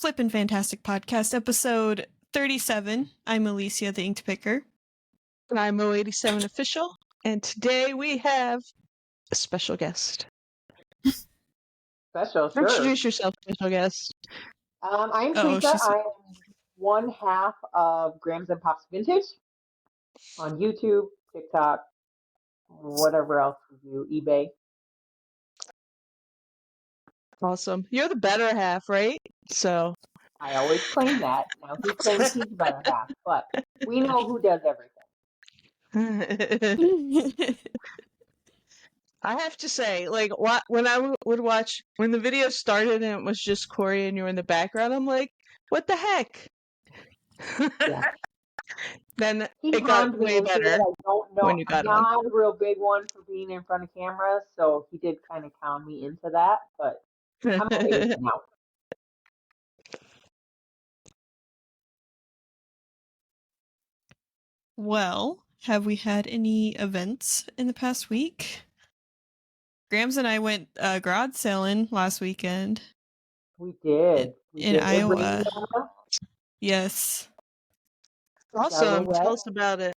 Flippin' Fantastic Podcast, episode 37. I'm Alicia, the Inked Picker. And I'm O87 Official, and today we have a special guest. Special, sure. Introduce yourself, special guest. I'm Teresa. I am one half of Grams and Pops Vintage on YouTube, TikTok, whatever else we do, eBay. Awesome. You're the better half, right? So I always claim that. Now he claims he's the better half, but we know who does everything. I have to say, like, when I would watch, when the video started and it was just Corey and you were in the background, I'm like, what the heck? Yeah. Then He it got way better. I don't know. When you got I'm not a real big one for being in front of camera, so he did kind of con me into that, but I'm okay with it now. Well, have we had any events in the past week? Grams and I went garage sailing last weekend. We did. In Iowa. Yes. Awesome. Tell us about it.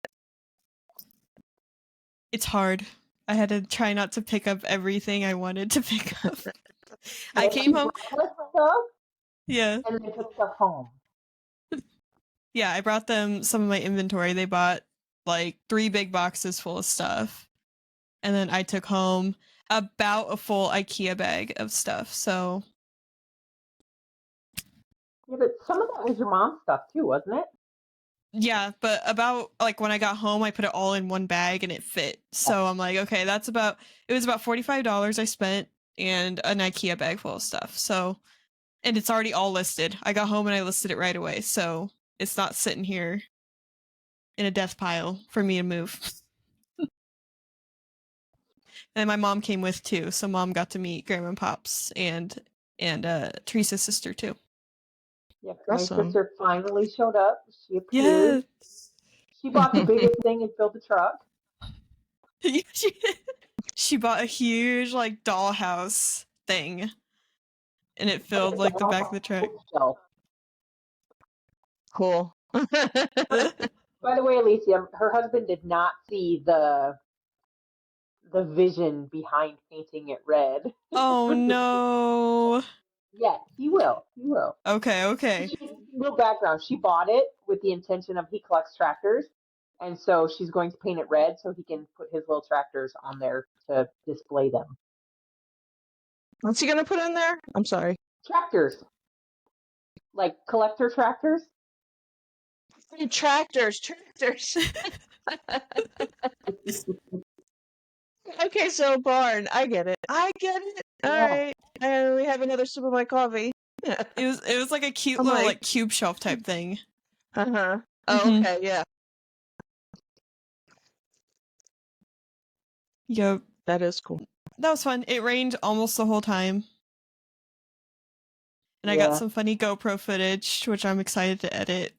It's hard. I had to try not to pick up everything I wanted to pick up. I came home. Yeah. And they took stuff home. Yeah, I brought them some of my inventory. They bought like 3 big boxes full of stuff. And then I took home about a full IKEA bag of stuff, so. Yeah, but some of that was your mom's stuff too, wasn't it? Yeah, but about, like, when I got home, I put it all in one bag and it fit. So I'm like, okay, it was about $45 I spent and an IKEA bag full of stuff. So, and it's already all listed. I got home and I listed it right away. So it's not sitting here in a death pile for me to move. And my mom came with too. So mom got to meet Grandma and Pops and Teresa's sister too. Yeah, my sister finally showed up. She appeared. Yes. She bought the biggest thing and filled the truck. She bought a huge, like, dollhouse thing. And it filled, like, the back of the truck. Cool. By the way, Alicia, her husband did not see the vision behind painting it red. Oh, no. Yeah, he will. He will. Okay. Little background. She bought it with the intention of he collects tractors. And so she's going to paint it red so he can put his little tractors on there to display them. What's he going to put in there? I'm sorry. Tractors. Like collector tractors. Tractors. Okay, so barn. I get it. All right. And we have another sip of my coffee. It was like a cute little like cube shelf type thing. Uh-huh. Oh, okay, yeah. Yep. That is cool. That was fun. It rained almost the whole time. And I got some funny GoPro footage, which I'm excited to edit.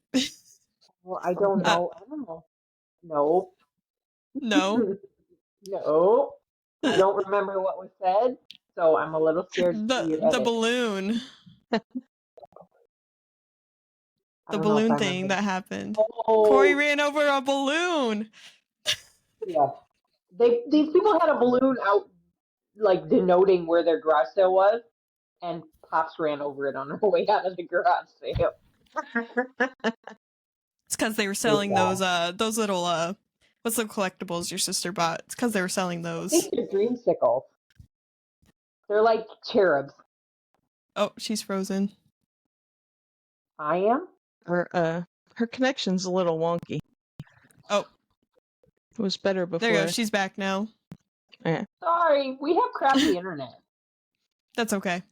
Well, I don't know. I don't know. No. No. No. I don't remember what was said, so I'm a little scared to see your edit. The balloon. The balloon thing that happened. Oh. Corey ran over a balloon. Yeah. These people had a balloon out, like, denoting where their garage sale was, and Pops ran over it on her way out of the garage sale. It's because they were selling those little, what's the collectibles your sister bought? It's because they were selling those. I think they're dreamsicles. They're like cherubs. Oh, she's frozen. I am? Her connection's a little wonky. Oh. It was better before. There you go. She's back now. Yeah. Sorry, we have crappy internet. That's okay.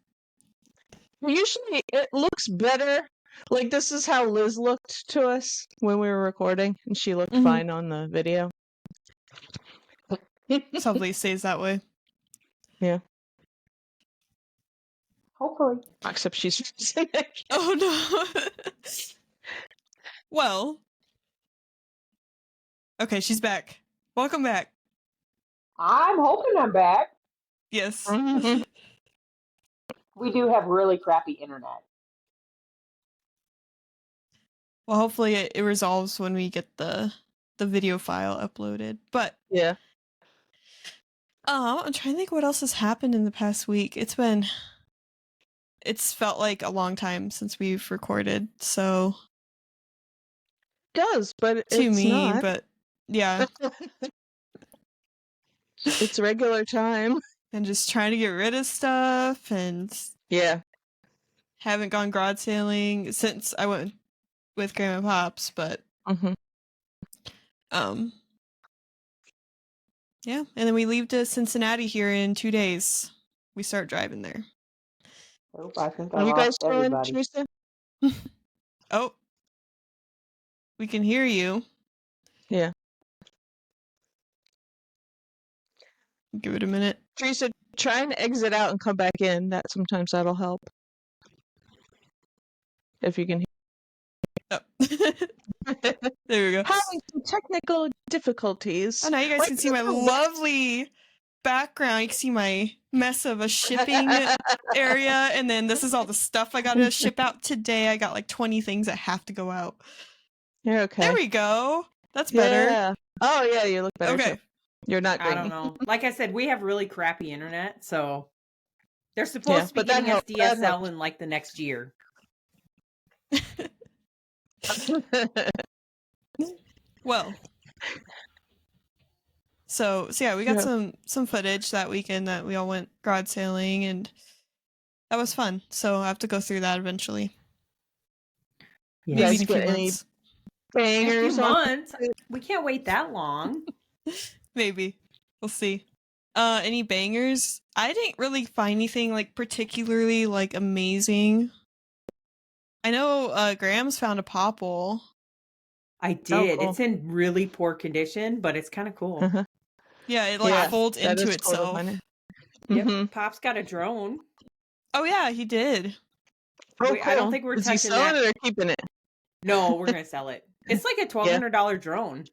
Usually it looks better. Like, this is how Liz looked to us when we were recording, and she looked fine on the video. Hopefully it stays that way. Yeah. Hopefully. Except she's... Oh, no. Well. Okay, she's back. Welcome back. I'm hoping I'm back. Yes. We do have really crappy internet. Well, hopefully it resolves when we get the video file uploaded. But yeah. I'm trying to think what else has happened in the past week. It's felt like a long time since we've recorded, so It does, but to it's me, not. but yeah. It's regular time. And just trying to get rid of stuff, and Yeah. haven't gone garage sailing since I went with Grandma and Pops, but yeah, and then we leave to Cincinnati here in 2 days. We start driving there. Oh, I think I Are you guys lost going, everybody. Teresa? Oh, we can hear you. Yeah. Give it a minute. Teresa, try and exit out and come back in. Sometimes that'll help. If you can hear. Oh. There we go. Having some technical difficulties. Oh, now you guys can see my lovely background. You can see my mess of a shipping area, and then this is all the stuff I gotta ship out today. I got like 20 things that have to go out. You're okay. There we go. That's better. Yeah. Oh yeah, you look better. Okay. Too. You're not I green. don't know. Like I said, we have really crappy internet, so they're supposed to be getting us DSL in like the next year. Well, so yeah, we got some footage that weekend that we all went garage sailing, and that was fun. So I have to go through that eventually. You Maybe guys in a few get any months. In a few months. We can't wait that long. Maybe. We'll see. Any bangers? I didn't really find anything like particularly like amazing. I know Graham's found a popple. I did. cool. It's in really poor condition, but it's kind of cool. Yeah, it like folds into itself. Cool. Yep. Pop's got a drone. Oh yeah, he did. Oh, cool. I don't think we're touching he selling it or keeping it? No, we're gonna sell it. It's like a $1,200 drone.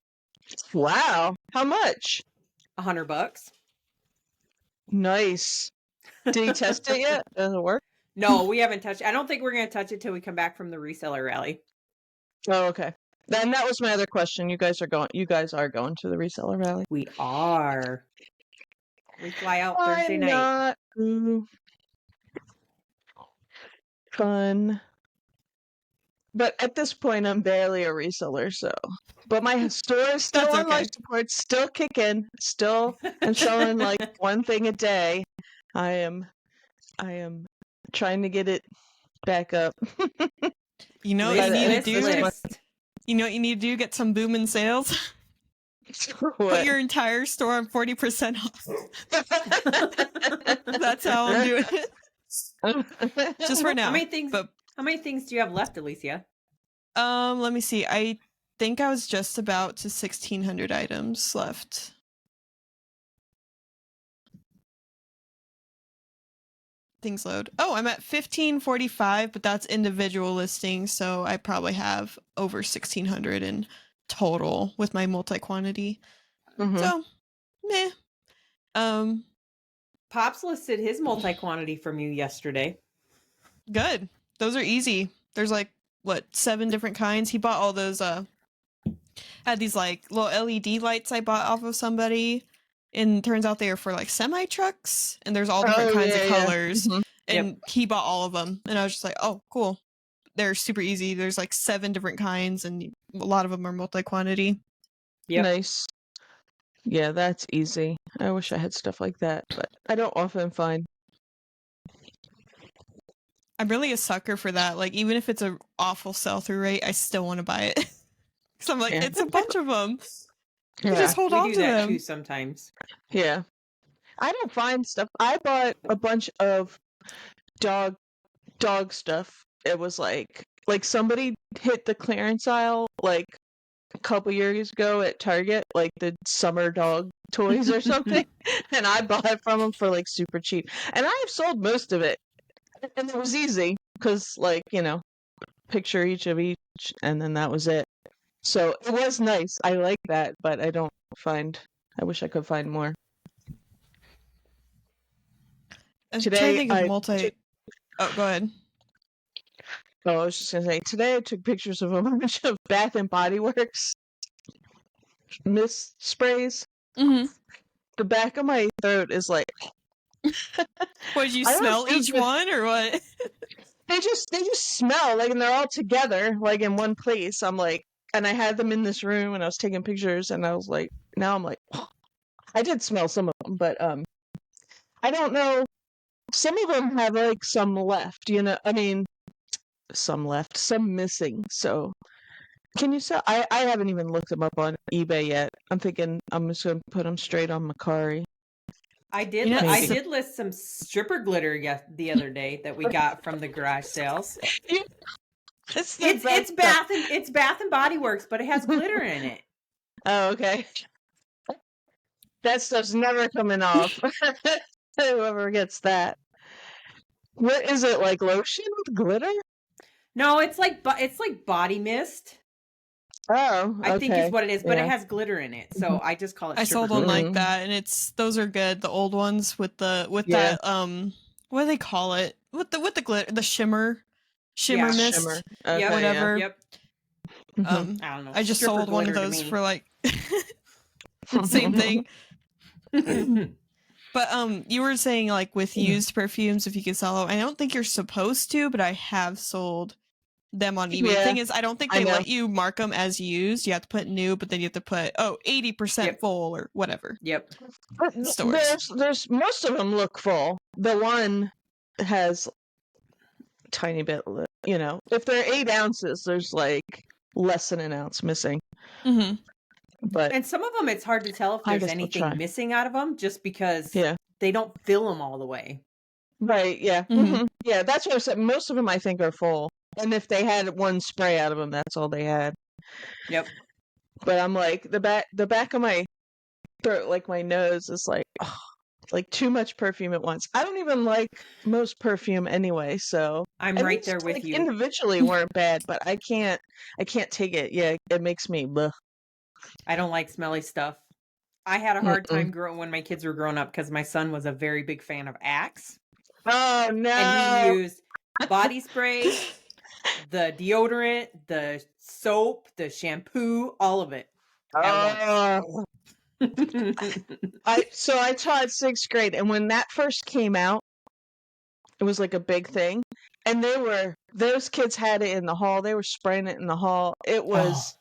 Wow. How much? $100. Nice. Did he test it yet? Does it work? No, we haven't touched it. I don't think we're gonna touch it till we come back from the reseller rally. Oh, okay. Then that was my other question. You guys are going to the reseller rally. We are. We fly out Thursday night. Fun. But at this point, I'm barely a reseller, so. But my store is still on life support, still kicking, still. I'm selling like one thing a day. I am trying to get it back up. You know what you need to do? You know what you need to do? Get some booming sales. Put your entire store on 40% off. That's how I'm doing it. Just for now. How many things do you have left, Alicia? Let me see. I think I was just about to 1,600 items left. Things load. Oh, I'm at 1,545, but that's individual listings, so I probably have over 1,600 in total with my multi-quantity. So, meh. Pops listed his multi-quantity from you yesterday. Good. Those are easy. There's like, 7 different kinds. He bought all those, had these like little LED lights I bought off of somebody. And turns out they are for like semi trucks, and there's all different kinds of colors. And he bought all of them, and I was just like, "Oh, cool! They're super easy. There's like 7 different kinds, and a lot of them are multi-quantity." Nice. Yeah, that's easy. I wish I had stuff like that, but I don't often find. I'm really a sucker for that. Like, even if it's an awful sell-through rate, I still want to buy it because I'm like, it's a bunch of them. You just hold on to them too sometimes. Yeah, I don't find stuff. I bought a bunch of dog stuff. It was like somebody hit the clearance aisle like a couple years ago at Target, like the summer dog toys or something, and I bought it from them for like super cheap. And I have sold most of it, and it was easy because picture each of each, and then that was it. So it was nice. I like that, but I wish I could find more. I'm trying to think of Oh, go ahead. Oh, I was just gonna say, today I took pictures of a bunch of Bath and Body Works mist sprays. Mm-hmm. The back of my throat is like. What, did you smell each one or what? They just smell like, and they're all together, like in one place. I'm like, and I had them in this room, and I was taking pictures, and I was like, now I'm like, I did smell some of them, but I don't know. Some of them have like some left, you know. I mean, some left, some missing. So, can you sell? I haven't even looked them up on eBay yet. I'm thinking I'm just gonna put them straight on Macari. I did list some stripper glitter the other day that we got from the garage sales. It's Bath and Body Works, but it has glitter in it. Oh, okay. That stuff's never coming off. Whoever gets that. What is it, like lotion with glitter? No, it's like body mist. Oh, okay. I think is what it is, but it has glitter in it, so I just call it. I sold one like that, and those are good. The old ones with that what do they call it? With the glitter, the shimmer mist, shimmer. Okay, whatever. Yep. I don't know. I just sold one of those for like same thing. But you were saying like with used perfumes, if you can sell them, I don't think you're supposed to, but I have sold them on eBay. The thing is, I don't think they let you mark them as used. You have to put new, but then you have to put 80% full or whatever. Yep. There's most of them look full. The one has a tiny bit, you know. If they're 8 ounces, there's like less than an ounce missing. Mm-hmm. And some of them, it's hard to tell if there's anything missing out of them, just because they don't fill them all the way. Right? Yeah. Mm-hmm. Yeah, that's what I said. Most of them, I think, are full. And if they had one spray out of them, that's all they had. Yep. But I'm like, the back of my throat, like my nose, is like, like too much perfume at once. I don't even like most perfume anyway, so I'm right there with you. Individually weren't bad, but I can't take it. Yeah, it makes me. Bleh. I don't like smelly stuff. I had a hard time when my kids were growing up because my son was a very big fan of Axe. Oh no! And he used body spray, the deodorant, the soap, the shampoo, all of it at once. I taught 6th grade, and when that first came out, it was like a big thing, and those kids had it in the hall. They were spraying it in the hall. It was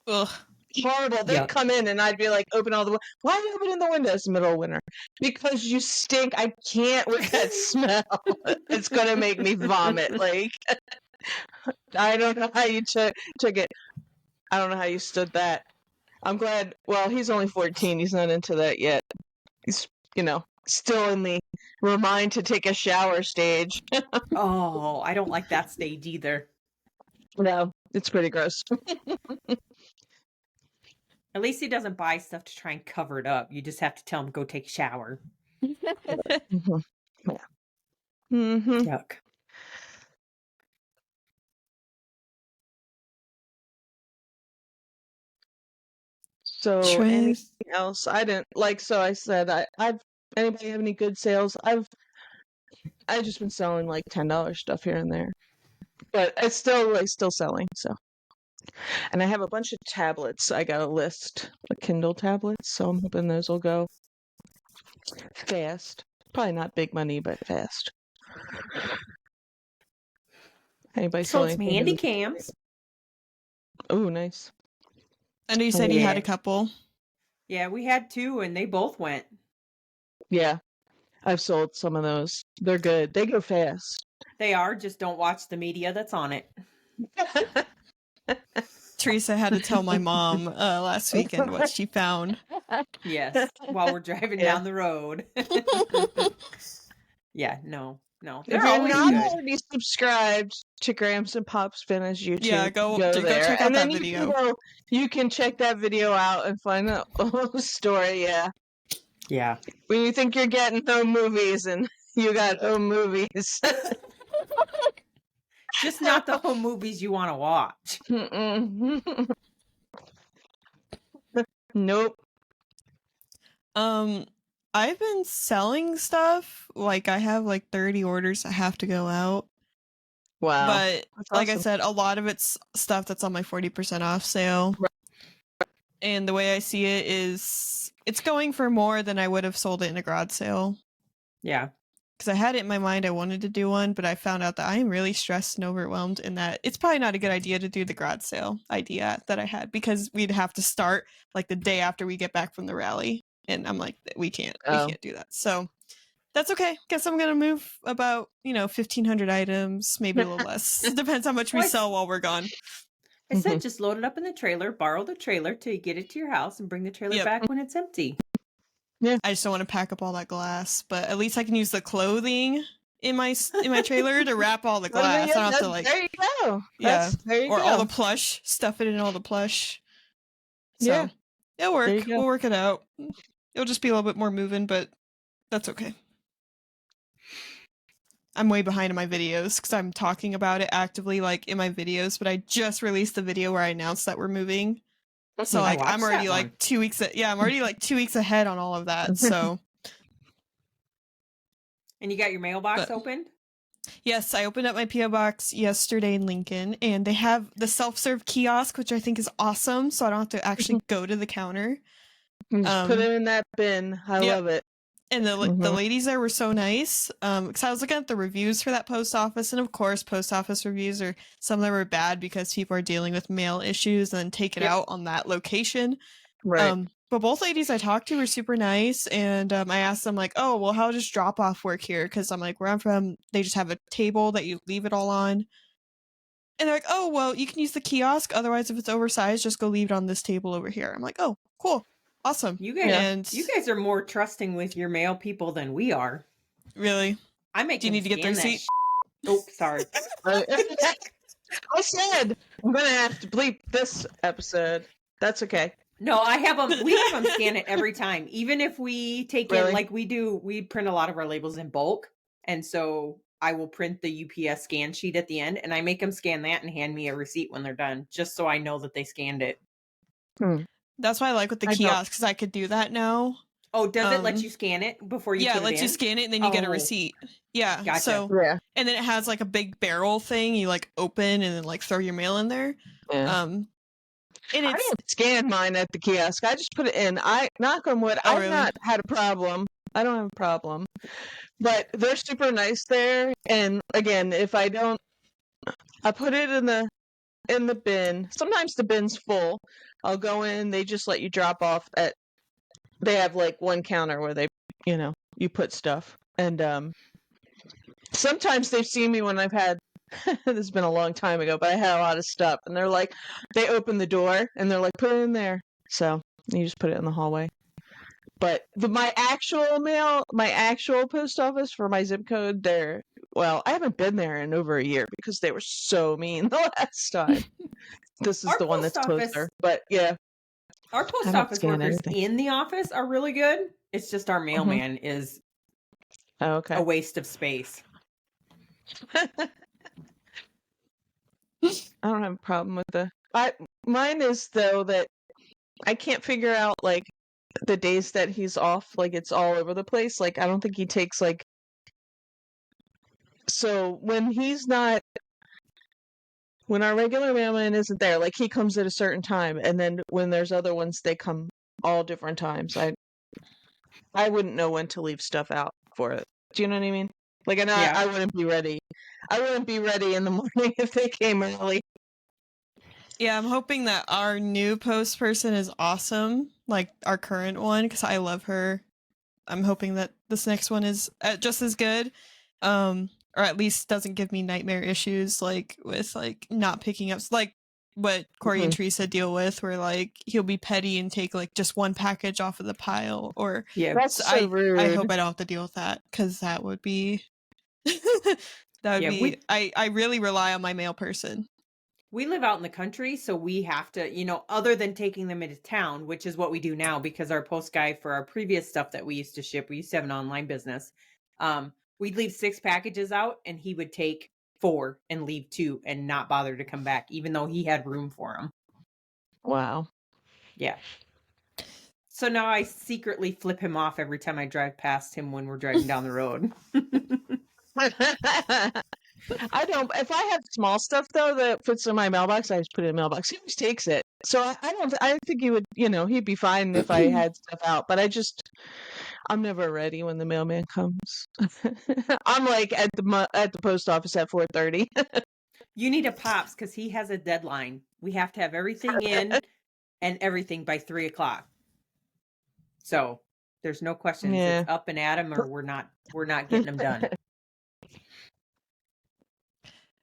horrible. They'd come in, and I'd be like, "Open all the why are you opening the windows in the middle of winter? Because you stink. I can't with that smell. It's gonna make me vomit." Like, I don't know how you took it. I don't know how you stood that. I'm glad. Well, he's only 14. He's not into that yet. He's, still in the remind to take a shower stage. Oh, I don't like that stage either. No, it's pretty gross. At least he doesn't buy stuff to try and cover it up. You just have to tell him, go take a shower. Mm-hmm. Yeah. Mm-hmm. Yuck. So anything else? I didn't like. So I said, I've. Anybody have any good sales? I've just been selling like $10 stuff here and there, but it's still selling. So, and I have a bunch of tablets. I got a list of Kindle tablets, so I'm hoping those will go fast. Probably not big money, but fast. Anybody sold some handy cams? Oh, nice. I know you said you had a couple. Yeah, we had 2, and they both went. Yeah, I've sold some of those. They're good. They go fast. They are. Just don't watch the media that's on it. Teresa had to tell my mom last weekend what she found. Yes, while we're driving down the road. Yeah, no. They're if you're always not good. already subscribed to Grams and Pops Vintage YouTube, go there. check out that video. You can check that video out and find the whole story. Yeah. When you think you're getting home movies and you got home movies. Just not the home movies you want to watch. Nope. I've been selling stuff. Like, I have like 30 orders that have to go out. Wow. But That's like I awesome. said, a lot of it's stuff that's on my 40% off sale. Right. And the way I see it is it's going for more than I would have sold it in a garage sale. Yeah. Because I had it in my mind I wanted to do one, but I found out that I am really stressed and overwhelmed, and that it's probably not a good idea to do the garage sale idea that I had, because we'd have to start like the day after we get back from the rally, and I'm like, we can't do that. So that's okay. Guess I'm gonna move about 1,500 items, maybe a little less. Depends how much we sell while we're gone. I said just load it up in the trailer, borrow the trailer till you get it to your house, and bring the trailer back when it's empty. Yeah. I just don't want to pack up all that glass, but at least I can use the clothing in my trailer to wrap all the glass. I don't have to like. There you go. Yeah, There you or go. all the plush, stuff it in all the plush. So, Yeah, it'll there you work. go. We'll work it out. It'll just be a little bit more moving, but that's okay. I'm way behind in my videos because I'm talking about it actively, like in my videos. But I just released the video where I announced that we're moving. So like I'm already like 2 weeks. I'm already like 2 weeks ahead on all of that. So. And you got your mailbox opened? Yes, I opened up my PO box yesterday in Lincoln, and they have the self-serve kiosk, which I think is awesome. So I don't have to actually go to the counter. Just put it in that bin. I love it. And the ladies there were so nice. Because I was looking at the reviews for that post office, and of course, post office reviews are some of them are bad because people are dealing with mail issues and then take it out on that location. Right. But both ladies I talked to were super nice, and I asked them like, "Oh, well, how does drop off work here?" Because I'm like, where I'm from, they just have a table that you leave it all on. And they're like, "Oh, well, you can use the kiosk. Otherwise, if it's oversized, just go leave it on this table over here." I'm like, "Oh, cool, awesome." You guys are more trusting with your mail people than we are. Really? I make. Do you need to get the receipt? Oh, sorry. I said I'm gonna have to bleep this episode. That's okay. No, I have them. We have them scan it every time, even if we take in like we do. We print a lot of our labels in bulk, and so I will print the UPS scan sheet at the end, and I make them scan that and hand me a receipt when they're done, just so I know that they scanned it. That's why I like with the kiosk, because I could do that now. Oh, does it let you scan it before you? Yeah, put it lets you scan it and then you get a receipt. Yeah, gotcha. So and then it has like a big barrel thing you like open and then like throw your mail in there. Yeah. And I didn't scan mine at the kiosk. I just put it in. I knock on wood. I've not had a problem. I don't have a problem. But they're super nice there. And again, if I don't, I put it in the bin. Sometimes the bin's full. I'll go in. They just let you drop off at. They have like one counter where they, you put stuff. And sometimes they've seen me when I've had. This has been a long time ago, but I had a lot of stuff, and they're like, they open the door and they're like, put it in there. So you just put it in the hallway. But my actual post office for my zip code, I haven't been there in over a year because they were so mean the last time. This is the one that's closer, but yeah. Our post office workers in the office are really good. It's just our mailman is a waste of space. I don't have a problem with mine is though that I can't figure out like the days that he's off, like it's all over the place. Like I don't think he takes so when our regular mailman isn't there, like he comes at a certain time, and then when there's other ones, they come all different times. I wouldn't know when to leave stuff out for it. Do you know what I mean? Like, and I wouldn't be ready. I wouldn't be ready in the morning if they came early. Yeah, I'm hoping that our new post person is awesome, like our current one, because I love her. I'm hoping that this next one is just as good, or at least doesn't give me nightmare issues, like with like not picking up, like what Corey and Teresa deal with, where like he'll be petty and take like just one package off of the pile, or that's so rude. I hope I don't have to deal with that, because that would be I really rely on my mail person. We live out in the country, so we have to, other than taking them into town, which is what we do now because our post guy for our previous stuff that we used to ship, we used to have an online business. We'd leave 6 packages out and he would take 4 and leave 2 and not bother to come back, even though he had room for them. Wow. Yeah. So now I secretly flip him off every time I drive past him when we're driving down the road. I don't. If I have small stuff though that fits in my mailbox, I just put it in the mailbox. He always takes it, so I don't. I think he would. He'd be fine if I had stuff out. But I'm never ready when the mailman comes. I'm like at the post office at 4:30. You need a Pops because he has a deadline. We have to have everything in and everything by 3:00. So there's no questions. Yeah. It's up and at him, or we're not getting them done.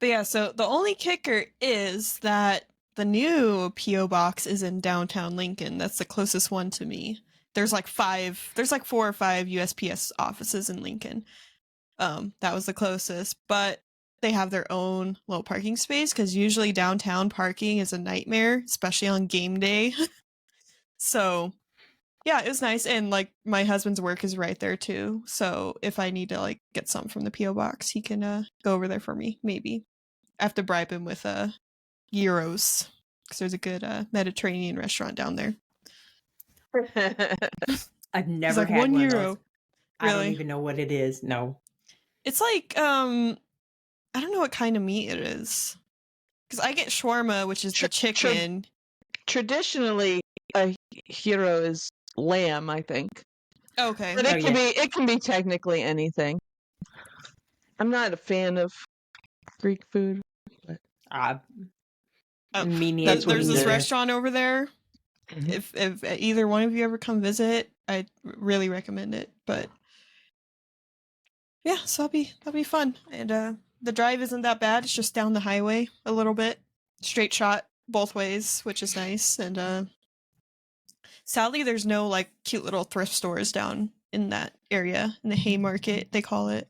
But yeah, so the only kicker is that the new PO box is in downtown Lincoln. That's the closest one to me. There's like 4 or 5 USPS offices in Lincoln. That was the closest, but they have their own little parking space because usually downtown parking is a nightmare, especially on game day. So yeah, it was nice, and like my husband's work is right there too. So if I need to like get something from the PO box, he can go over there for me. Maybe I have to bribe him with euros because there's a good Mediterranean restaurant down there. I've never like, had €1. one of those. I don't Really? even know what it is. No. It's like I don't know what kind of meat it is because I get shawarma, which is the chicken. Traditionally, a hero is lamb, I think. Okay. But it can be technically anything. I'm not a fan of Greek food. But me neither. There's this restaurant over there. Mhm. If either one of you ever come visit, I'd really recommend it. But yeah, so that'll be fun. And the drive isn't that bad. It's just down the highway a little bit, straight shot both ways, which is nice. And sadly, there's no like cute little thrift stores down in that area, in the Haymarket they call it,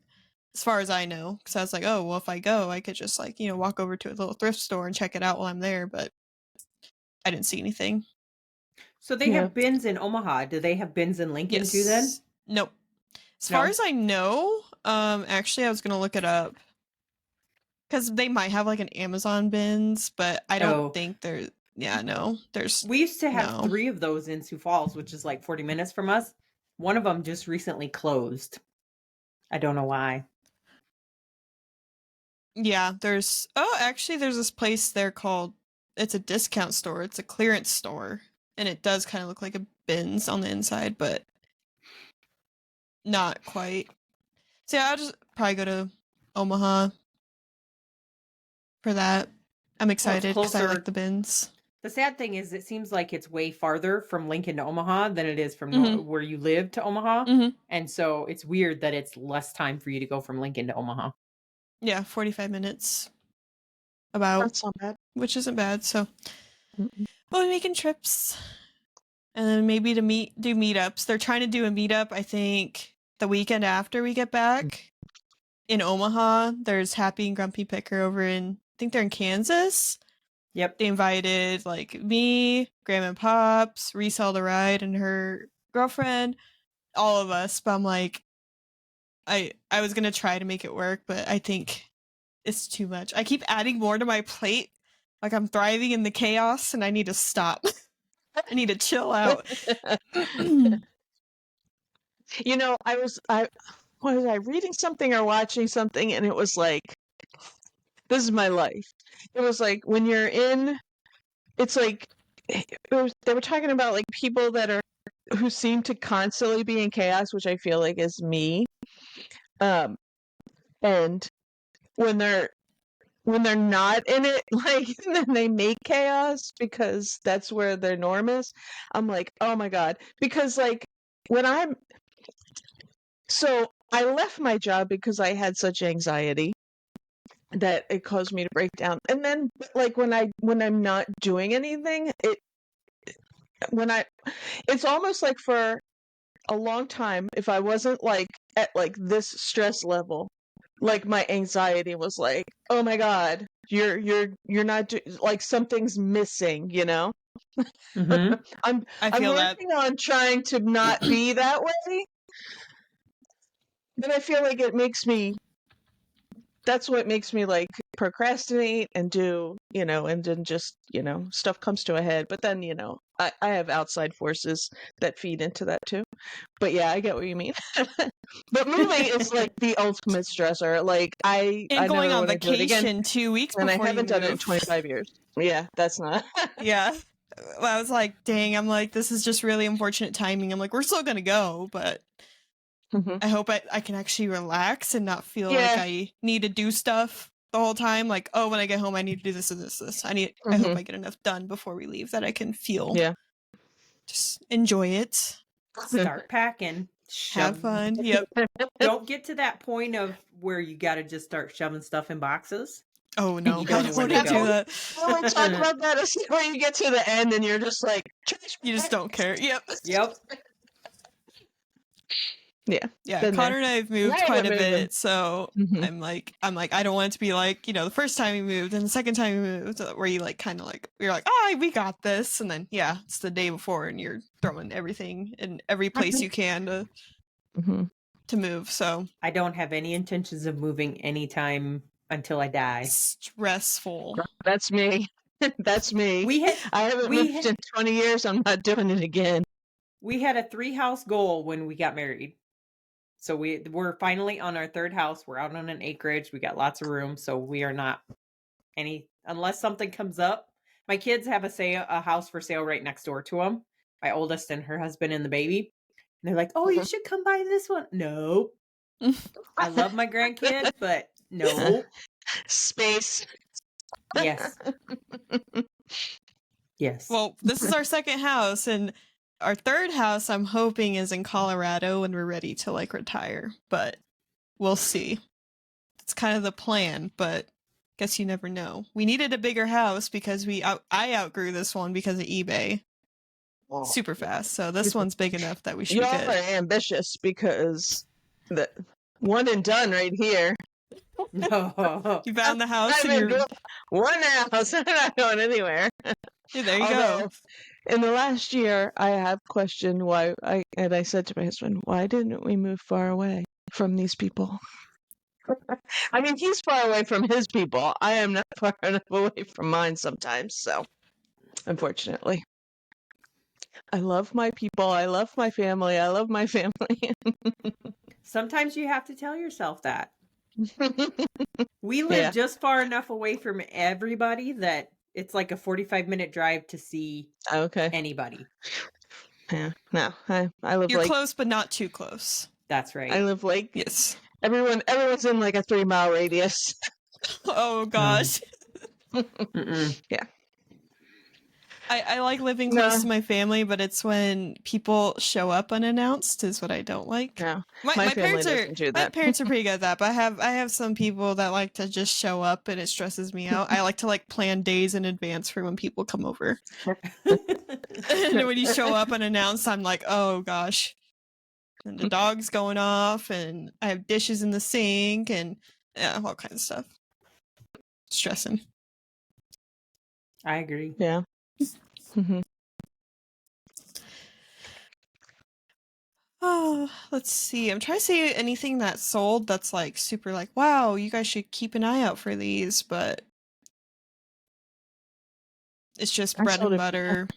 as far as I know. Because I was like, oh well, if I go, I could just like walk over to a little thrift store and check it out while I'm there. But I didn't see anything. So they have bins in Omaha. Do they have bins in Lincoln too then? Nope. As far as I know, actually I was gonna look it up. Because they might have like an Amazon bins, but I don't think there's we used to have 3 of those in Sioux Falls, which is like 40 minutes from us. One of them just recently closed. I don't know why. Yeah, there's this place there called, it's a discount store. It's a clearance store. And it does kind of look like a bins on the inside, but not quite. So yeah, I'll just probably go to Omaha for that. I'm excited because I like the bins. The sad thing is it seems like it's way farther from Lincoln to Omaha than it is from where you live to Omaha. And so it's weird that it's less time for you to go from Lincoln to Omaha. Yeah, 45 minutes. About. That's not bad. Which isn't bad, so we'll be making trips. And then maybe to do meetups. They're trying to do a meetup, I think, the weekend after we get back. In Omaha, there's Happy and Grumpy Picker over in, I think they're in Kansas. Yep. They invited like me, Grandma and Pops, Resell the Ride, and her girlfriend, all of us. But I'm like, I was gonna try to make it work, but I think it's too much. I keep adding more to my plate. Like I'm thriving in the chaos and I need to stop. I need to chill out. Was I reading something or watching something, and it was like, this is my life. It was like when you're in, it's like they were talking about like people who seem to constantly be in chaos, which I feel like is me. And when they're not in it, like, then they make chaos because that's where their norm is. I'm like, oh my God. Because like so I left my job because I had such anxiety that it caused me to break down. And then like when I'm not doing anything, it's almost like for a long time, if I wasn't like at like this stress level, like my anxiety was like, oh my God, you're not like something's missing, I'm working on trying to not be that way, but I feel like it makes me that's what makes me like procrastinate and do, and then just, stuff comes to a head. But then, I have outside forces that feed into that too. But yeah, I get what you mean. But moving is like the ultimate stressor. Like I And going never on want to do it again. vacation 2 weeks And I before you haven't done it in move. 25 years. Yeah, that's not. Yeah. Well, I was like, dang, I'm like, this is just really unfortunate timing. I'm like, we're still gonna go, but I hope I can actually relax and not feel like Yeah. I need to do stuff the whole time. Like, oh, when I get home, I need to do this and this. I hope I get enough done before we leave that I can feel. Yeah. Just enjoy it. Start packing. Have fun. Yep. Don't get to that point of where you got to just start shoving stuff in boxes. Oh no, You don't I know don't where want they to do go. that. When we talk about that, it's where you get to the end and you're just like, You just don't care. Yep. Yep. Yeah. Yeah, Been Connor there. and I have moved Yeah, quite a we're moving. bit, so Mhm. I'm like, I don't want it to be like, the first time we moved and the second time we moved, where you like kind of like you're like, oh, we got this, and then yeah, it's the day before and you're throwing everything in every place you can to move. So I don't have any intentions of moving anytime until I die. stressful. That's me. That's me. I haven't moved in 20 years. I'm not doing it again. We had a 3-house goal when we got married. So we're finally on our 3rd house. We're out on an acreage. We got lots of room. So we are not unless something comes up. My kids have a house for sale right next door to them. My oldest and her husband and the baby. And they're like, oh, you should come by this one. No. I love my grandkid, but no. Space. Yes. Yes. Well, this is our second house, and our third house I'm hoping is in Colorado when we're ready to like retire, but we'll see. It's kind of the plan, but guess you never know. We needed a bigger house because I outgrew this one because of eBay. Super fast. So this one's big enough that we should be Y'all good. are ambitious because the one and done right here. No. You found the house and you're one house. I'm not going anywhere. Yeah, there you go. In the last year, I have questioned why. I said to my husband, "Why didn't we move far away from these people?" I mean, he's far away from his people. I am not far enough away from mine sometimes. So, unfortunately, I love my people. I love my family. I love my family. Sometimes you have to tell yourself that. We live just far enough away from everybody that it's like a 45-minute drive to see anybody. Yeah, no, I live You're like close, but not too close. That's right. I live like yes. Everyone's in like a 3-mile radius. Oh gosh. Yeah. I like living close to my family, but it's when people show up unannounced is what I don't like. No, my parents are pretty good at that, but I have some people that like to just show up and it stresses me out. I like to like plan days in advance for when people come over. And when you show up unannounced, I'm like, oh gosh. And the dog's going off and I have dishes in the sink and all kinds of stuff. Stressing. I agree. Yeah. Oh, let's see. I'm trying to see anything that sold that's like super like, wow, you guys should keep an eye out for these, but it's just bread and butter.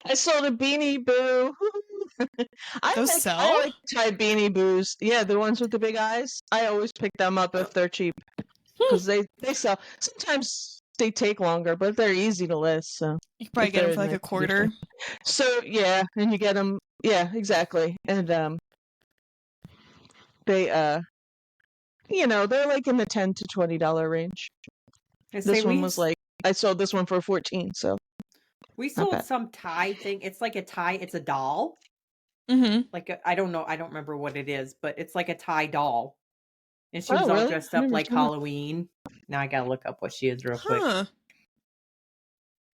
I sold a Beanie Boo. Those sell? I like to try Beanie Boos. Yeah, the ones with the big eyes. I always pick them up if they're cheap because they sell. Sometimes they take longer, but they're easy to list. So you can probably get them for like a quarter. So yeah, and you get them. Yeah, exactly. And they they're like in the $10 to $20 range. This one was like I sold this one for $14. So we sold some tie thing. It's like a tie. It's a doll. Mm-hmm. Like I don't know. I don't remember what it is, but it's like a tie doll. And she was all dressed up like Halloween. Now I gotta look up what she is real quick.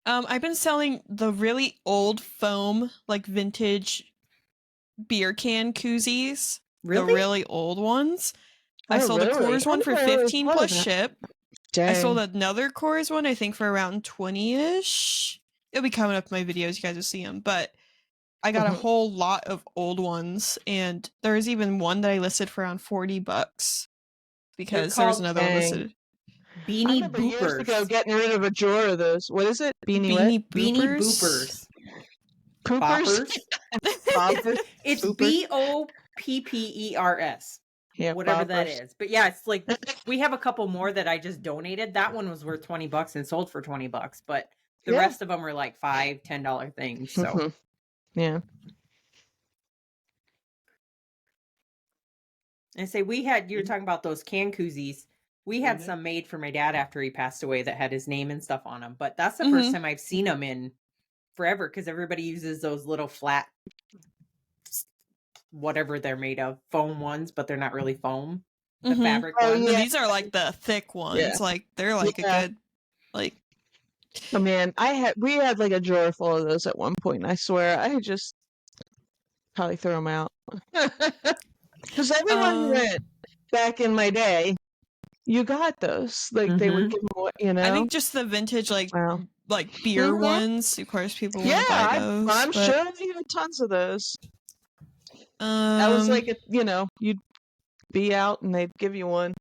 I've been selling the really old foam, like vintage beer can koozies. Really? The really old ones. I sold a Coors one for 15 plus ship. Dang. I sold another Coors one, I think, for around 20-ish. It'll be coming up in my videos. You guys will see them. But I got a whole lot of old ones. And there's even one that I listed for around $40. because there was called another one Dang. listed. I Beanie remember years ago Boopers. getting rid of a drawer of those. What is it? Beanie what? Beanie Beanie Boopers. Boopers. Poopers? Boppers? It's Poopers? BOPPERS. Yeah, Whatever that boppers. is. But yeah, it's like we have a couple more that I just donated. That one was worth $20 and sold for $20, but the Yeah. rest of them were like $5, $10 things. So Mhm. Yeah. and say we had, you were talking about those can koozies. We had Mhm. some made for my dad after he passed away that had his name and stuff on them. But that's the Mhm. first time I've seen them in forever because everybody uses those little flat, whatever they're made of, foam ones, but they're not really foam. The Mhm. fabric Oh, ones. No, yeah. these are like the thick ones. Yeah. Like they're like Yeah. a good, like Oh man, we had like a drawer full of those at one point. And I swear, I just probably throw them out because everyone who went back in my day, you got those. Like they would Mhm. give them away, you know. I think just the vintage Wow. like beer Mhm. ones. Of course, people want Yeah, to buy those. I'm but, sure they had tons of those. That was like you'd be out and they'd give you one.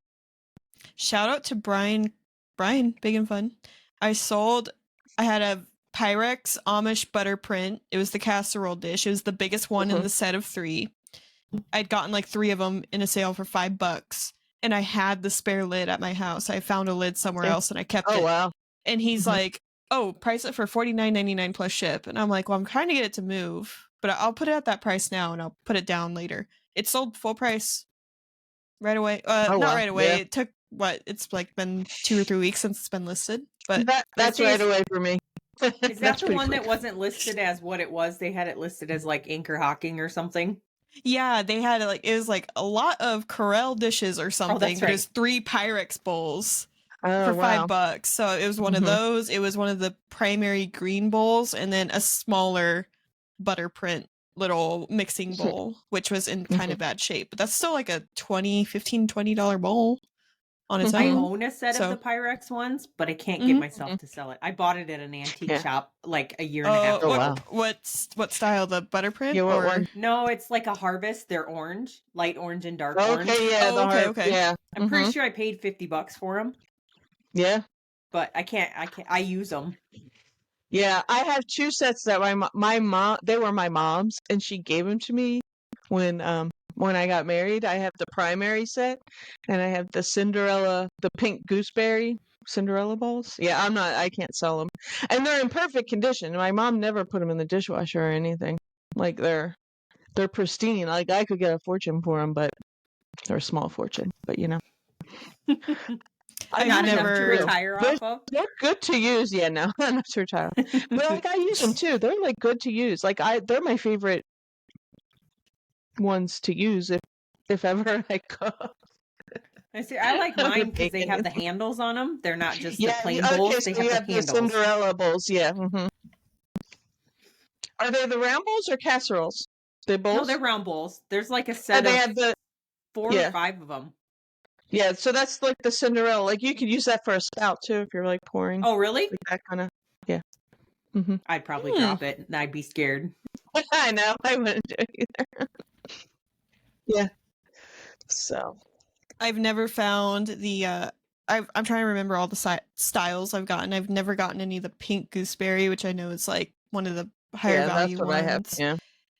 Shout out to Brian, Big and Fun. I had a Pyrex Amish butter print. It was the casserole dish. It was the biggest one in the set of 3. I'd gotten like 3 of them in a sale for $5, and I had the spare lid at my house. I found a lid somewhere else and I kept it. Oh wow. And he's Mhm. like, "Oh, price it for $49.99 plus ship." And I'm like, "Well, I'm trying to get it to move, but I'll put it at that price now and I'll put it down later." It sold full price right away. Oh, Not wow. right away. Yeah. It took it's like been 2 or 3 weeks since it's been listed. But That's right away for me. Is that That's the pretty one quick. that wasn't listed as what it was? They had it listed as like anchor hawking or something. yeah, they had it was like a lot of Corel dishes or something. that's But it was right. 3 Pyrex bowls Oh for wow. $5. So it was one of Mhm. those. It was one of the primary green bowls, and then a smaller butter print little mixing bowl, which was in kind of bad shape. But that's still like a $15-$20 bowl on its I own. own a set of the So Pyrex ones, but I can't get Mhm. myself to sell it. I bought it at an antique Yeah. shop like a year and a half Oh, ago. wow. what style? The butter print Yeah, what or one? No, it's like a harvest. They're orange, light orange and dark orange. Okay, yeah, Oh, the okay, heart. okay. Yeah. I'm pretty Mhm. sure I paid $50 for them, Yeah. but I can't. I use them. Yeah, I have 2 sets that my mom, they were my mom's, and she gave them to me when I got married. I have the primary set, and I have the pink gooseberry Cinderella balls. Yeah, I can't sell them, and they're in perfect condition. My mom never put them in the dishwasher or anything. Like they're pristine. Like I could get a fortune for them, but they're a small fortune. But I've Not enough to never- retire off of. they're good to use. Yeah, no, not to retire. But like I use them too. They're like good to use. Like they're my favorite ones to use if ever I go. I like I'm mine because they baking have it. the handles on them. They're not just the Yeah, plain okay, bowls. so They you have have the the handles. Cinderella bowls. Yeah. Mhm. Are they the round bowls or casseroles? They bowls? No, they're round bowls. There's like a And set they of have the 4 yeah. or 5 of them. Yeah, so that's like the Cinderella. Like you could use that for a spout too if you're like pouring. Oh, really? Like that kind of. Yeah. Hmm. I'd probably drop it. And I'd be scared. I know. I wouldn't do it either. Yeah. So. I've never found the I'm trying to remember all the styles I've gotten. I've never gotten any of the pink gooseberry, which I know is like one of the higher Yeah, value that's what ones. I have. Yeah.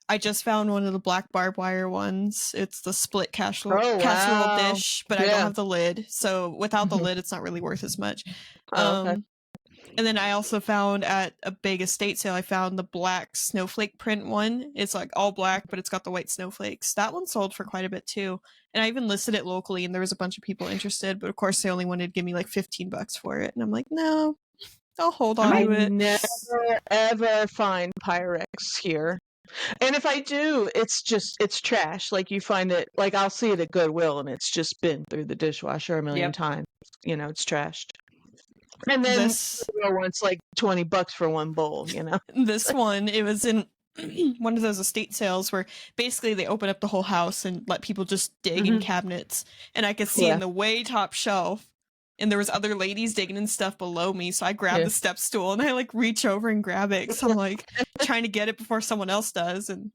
I just found one of the black barbed wire ones. It's the split casserole Oh, wow. dish, but I don't Yeah. have the lid. So without the Mhm. lid, it's not really worth as much. Oh, okay. And then I also found at a big estate sale, I found the black snowflake print one. It's like all black, but it's got the white snowflakes. That one sold for quite a bit too. And I even listed it locally, and there was a bunch of people interested, but of course they only wanted to give me like $15 for it. And I'm like, no, I'll hold on I to it. never ever find Pyrex here. And if I do, it's trash. Like you find it, like I'll see it at Goodwill and it's just been through the dishwasher a million times. It's trashed. And then it's like $20 for one bowl, This one, it was in one of those estate sales where basically they open up the whole house and let people just dig in cabinets. And I could see in the way top shelf, and there was other ladies digging in stuff below me. So I grabbed the step stool and I like reach over and grab it because I'm like trying to get it before someone else does. And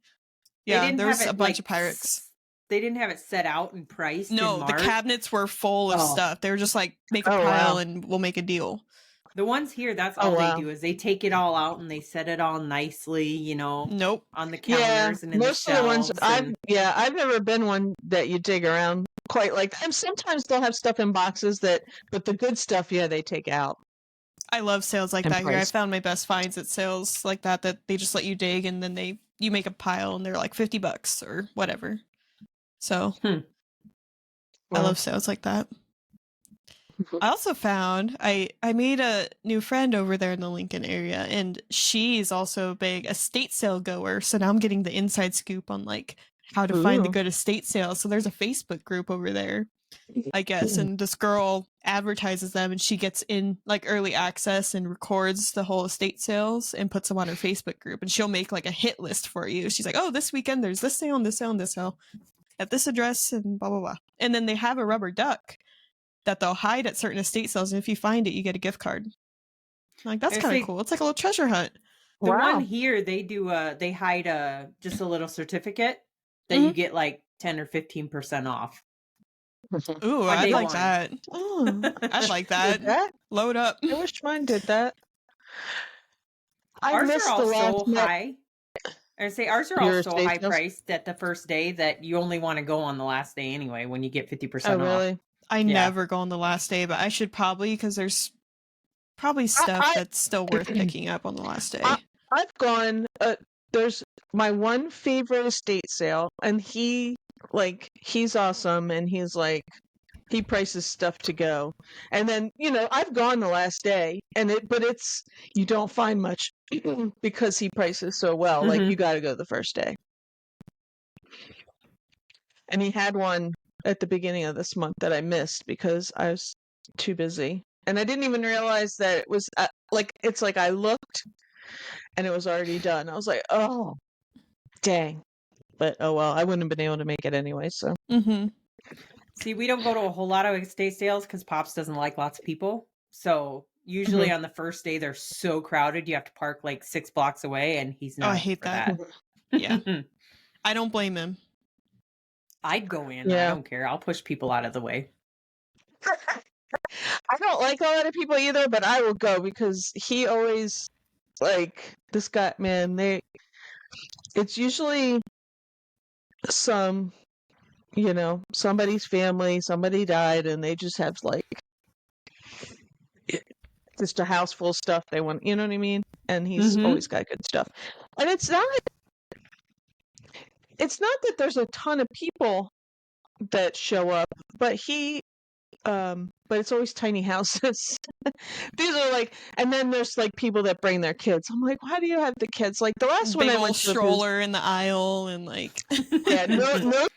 yeah, there was a bunch of Pyrex. They didn't have it set out and priced in No, the March. cabinets were full of Oh. stuff. They were just like, make a Oh, pile wow. and we'll make a deal. The ones here, that's Oh, all they wow. do is they take it all out and they set it all nicely, you know, Nope. on the Yeah, counters and in the most of the ones shelves. I've never been one that you dig around quite like that. And sometimes they'll have stuff in boxes but the good stuff, yeah, they take out. I love sales like And that here. I price. found my best finds at sales like that they just let you dig and then you make a pile and they're like $50 or whatever. So I Well, love sales like that. I also found I made a new friend over there in the Lincoln area, and she's also a big estate sale goer. So now I'm getting the inside scoop on like how to find the Ooh. good estate sales. So there's a Facebook group over there, I guess, and this girl advertises them, and she gets in like early access and records the whole estate sales and puts them on her Facebook group, and she'll make like a hit list for you. She's like, oh, this weekend there's this sale and this sale and this sale at this address and blah blah blah. And then they have a rubber duck that they'll hide at certain estate sales, and if you find it, you get a gift card. I'm like, that's kind of cool. It's like a little treasure hunt. The Wow. one here, they do they hide just a little certificate that you get like 10 or 15% off. Ooh, On I'd day like one. that. Oh, I'd like did that. that? Load up. I wish mine did that. I Ours missed are the all last so high. I say ours are Your all so estate high sales? priced that the first day that you only want to go on the last day anyway when you get 50% Oh, off. really? I Yeah. never go on the last day, but I should probably, because there's probably stuff I- that's still worth picking up on the last day. I've gone. There's my one favorite estate sale, and he's awesome, and he prices stuff to go. And then I've gone the last day, but it's you don't find much because he prices so well. Like Mhm. you got to go the first day. And he had one at the beginning of this month that I missed because I was too busy, and I didn't even realize that it was it's like I looked and it was already done. I was like, oh, dang. But oh well, I wouldn't have been able to make it anyway. So See, we don't go to a whole lot of estate sales because Pops doesn't like lots of people. So usually on the first day they're so crowded you have to park like 6 blocks away, and he's Oh, I not hate for that. Yeah. I don't blame him. I'd go in. I Yeah. don't care. I'll push people out of the way. I don't like a lot of people either, but I will go because he always this guy, man. It's usually somebody's family, somebody died, and they just have just a house full of stuff they want. You know what I mean? And he's always got good stuff. And it's not that there's a ton of people that show up, but but it's always tiny houses. These are and then there's people that bring their kids. I'm like, why do you have the kids? Like the last one Big I old went to stroller in the aisle and yeah, no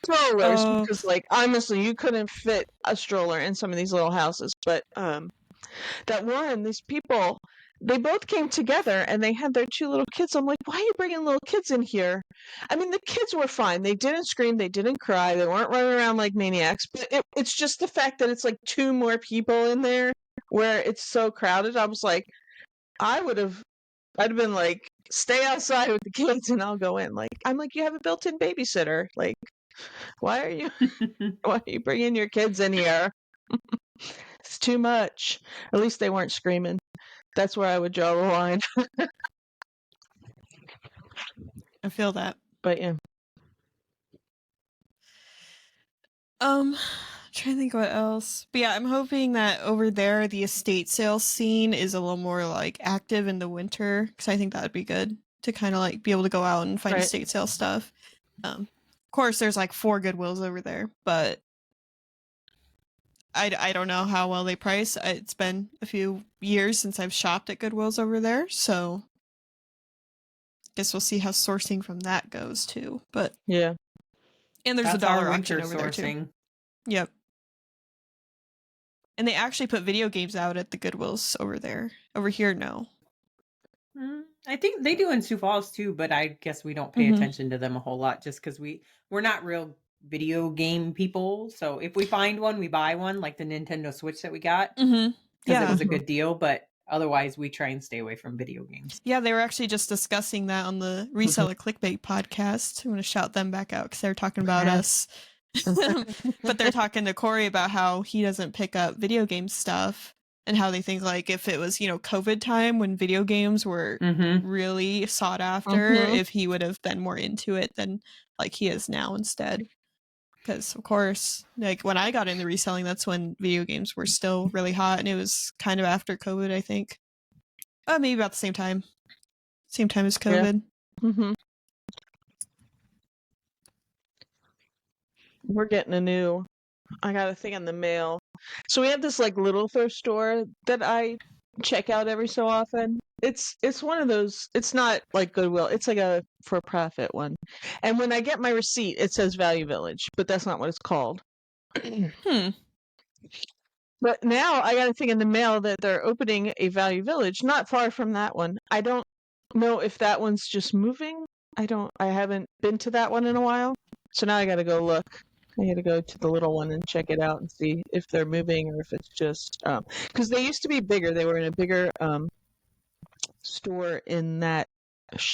strollers Oh. because honestly, you couldn't fit a stroller in some of these little houses. But these people, they both came together and they had their 2 little kids. I'm like, why are you bringing little kids in here? I mean, the kids were fine. They didn't scream. They didn't cry. They weren't running around like maniacs. But it's just the fact that it's 2 more people in there where it's so crowded. I was like, I'd have been like, stay outside with the kids and I'll go in. I'm like, you have a built-in babysitter. Why are you bringing your kids in here? It's too much. At least they weren't screaming. That's where I would draw the line. I feel that. But yeah. Trying to think what else. But yeah, I'm hoping that over there the estate sales scene is a little more active in the winter, because I think that would be good to kind of be able to go out and find Right. estate sale stuff. Of course, there's 4 Goodwills over there, but I don't know how well they price. It's been a few years since I've shopped at Goodwills over there, so guess we'll see how sourcing from that goes too. But Yeah. and there's That's a dollar our auction winter over there too. sourcing. Yep. And they actually put video games out at the Goodwills over there. Over here, no. I think they do in Sioux Falls too, but I guess we don't pay attention to them a whole lot just because we're not real video game people. So if we find one, we buy one, like the Nintendo Switch that we got because it was a good deal. But otherwise, we try and stay away from video games. Yeah, they were actually just discussing that on the Reseller Clickbait podcast. I want to shout them back out because they were talking about us But they're talking to Corey about how he doesn't pick up video game stuff and how they think like if it was, COVID time when video games were really sought after, if he would have been more into it than like he is now instead. Because of course, like when I got into reselling, that's when video games were still really hot, and it was kind of after COVID, I think. Maybe about the same time as COVID. Yeah. We're getting I got a thing in the mail. So we have this like little thrift store that I check out every so often. It's one of those, it's not like Goodwill, it's like a for-profit one. And when I get my receipt, it says Value Village, but that's not what it's called. But now I got a thing in the mail that they're opening a Value Village not far from that one. I don't know if that one's just moving. I haven't been to that one in a while. So now I got to go look. I got to go to the little one and check it out and see if they're moving or if it's just because they used to be bigger. They were in a bigger store in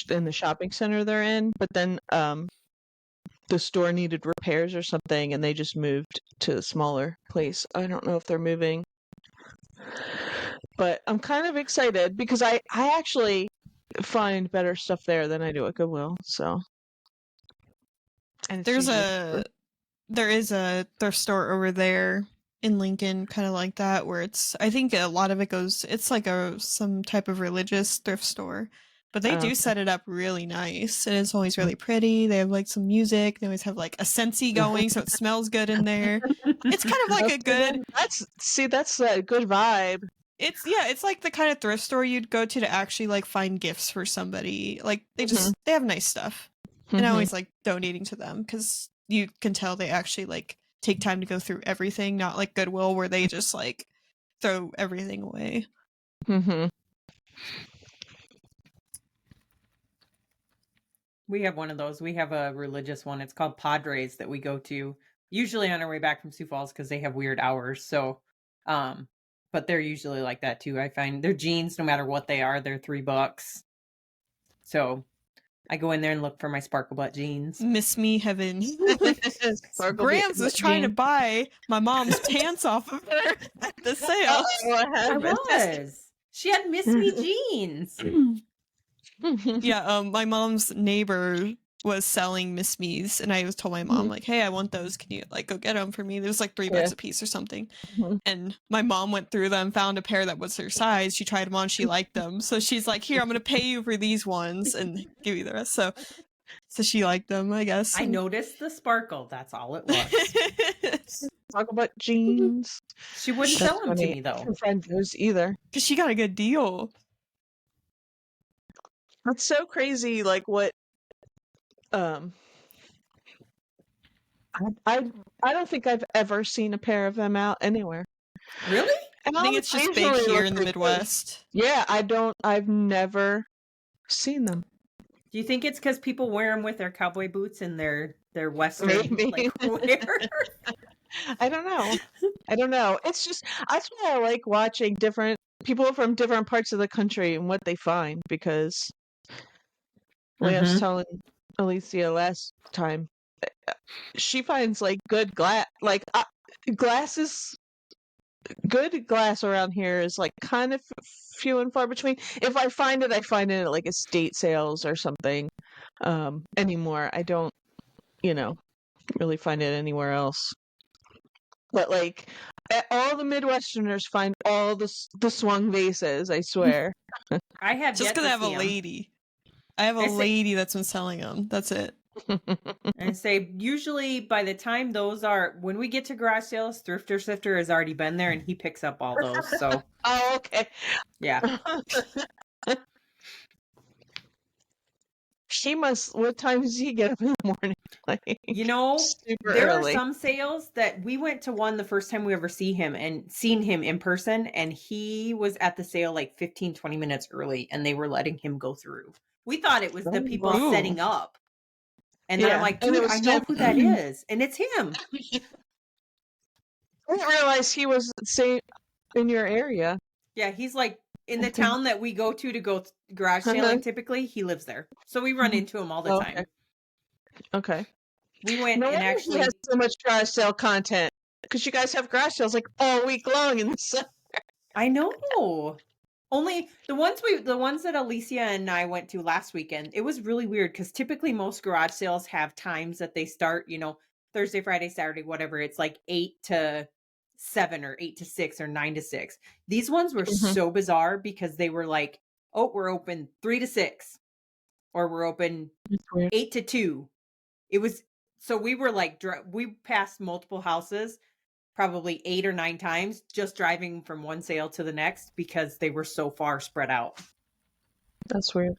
in the shopping center they're in, but then the store needed repairs or something, and they just moved to a smaller place. I don't know if they're moving, but I'm kind of excited because I actually find better stuff there than I do at Goodwill. So, and there is a thrift store over there in Lincoln, kind of like that, where I think a lot of it it's like some type of religious thrift store, but they do set it up really nice, and it's always really pretty. They have like some music. They always have like a Scentsy going, so it smells good in there. It's kind of like a good. That's a good vibe. It's like the kind of thrift store you'd go to actually like find gifts for somebody. Like they have nice stuff, and I always like donating to them because you can tell they actually like take time to go through everything, not like Goodwill where they just like throw everything away. We have one of those. We have a religious one. It's called Padres that we go to usually on our way back from Sioux Falls because they have weird hours. So, but they're usually like that too. I find their jeans, no matter what they are, they're $3. So I go in there and look for my sparkle butt jeans. Miss me heaven. Grams was trying to buy my mom's pants off of her at the sale. I was. She had Miss Me jeans. Yeah, my mom's neighbor was selling Miss Me's, and I was told my mom like, "Hey, I want those. Can you like go get them for me?" There was like $3 a piece or something. And my mom went through them, found a pair that was her size. She tried them on, she liked them, so she's like, "Here, I'm gonna pay you for these ones and give you the rest." So she liked them, I guess. I noticed the sparkle. That's all it was. Talk about jeans. She wouldn't sell them to me though. Her friend knows either because she got a good deal. That's so crazy. Like what? I don't think I've ever seen a pair of them out anywhere. Really? And I think it's just big here in the Midwest. Yeah, I've never seen them. Do you think it's because people wear them with their cowboy boots and their western like wear? I don't know. It's just that's why I like watching different people from different parts of the country and what they find because like I was telling Alicia last time, she finds like good glass, like glass is good glass around here is like kind of few and far between. If I find it at like estate sales or something. Anymore, I don't, really find it anywhere else. But like all the Midwesterners find all the swung vases. I swear. I have just because I have a lady. I have a lady that's been selling them. That's it. And say usually by the time those are when we get to garage sales, Thrifter Sifter has already been there and he picks up all those. So oh, okay. Yeah. She must. What time does he get up in the morning? Like, there early. Are some sales that we went to one the first time we ever seen him in person, and he was at the sale like 15-20 minutes early, and they were letting him go through. We thought it was the people setting up, and then I'm like, dude, I know who that is, and it's him. I didn't realize he was in your area. Yeah, he's like in the town that we go to go garage sailing. Typically, he lives there, so we run into him all the time. Okay. We went No and wonder he has actually, so much garage sale content because you guys have garage sales like all week long in the summer. I know. Only the ones that Alicia and I went to last weekend, it was really weird because typically most garage sales have times that they start, Thursday, Friday, Saturday, whatever. It's like 8 to 7 or 8 to 6 or 9 to 6. These ones were Mhm. so bizarre because they were like, oh, we're open 3 to 6 or we're open That's weird. 8 to 2. It was so we were like we passed multiple houses probably 8 or 9 times just driving from one sale to the next because they were so far spread out. That's weird.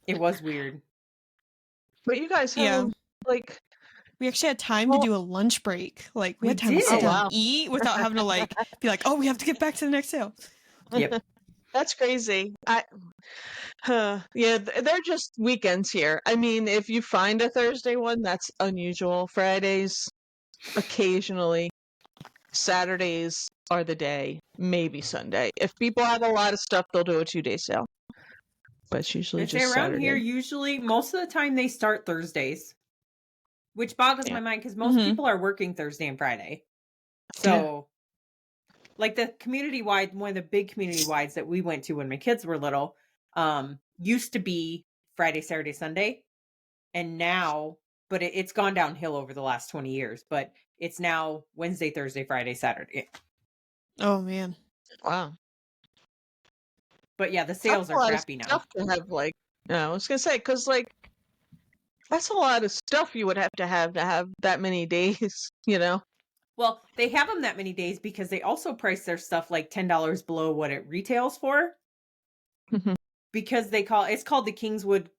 It was weird. But you guys have Yeah. like We actually had time to do a lunch break. Like we We had time to sit did. down wow. and eat without having to like be like, oh, we have to get back to the next sale. Yep. That's crazy. Yeah, they're just weekends here. I mean, if you find a Thursday one, that's unusual. Fridays, occasionally. Saturdays are the day. Maybe Sunday. If people have a lot of stuff, they'll do a 2-day sale. But it's usually I say just around here, Saturday. usually most of the time they start Thursdays, which boggles Yeah. my mind because most Mhm. people are working Thursday and Friday. So, like the community wide, one of the big community wides that we went to when my kids were little, used to be Friday, Saturday, Sunday, and now, but it's gone downhill over the last 20 years. But it's now Wednesday, Thursday, Friday, Saturday. Oh man. Wow. But yeah, the That's sales a are lot of crappy now. stuff to have, like, I was gonna say, because, like, that's a lot of stuff you would have to have that many days, you know? Well, they have them that many days because they also price their stuff like $10 below what it retails for. Mhm. Because it's called the Kingswood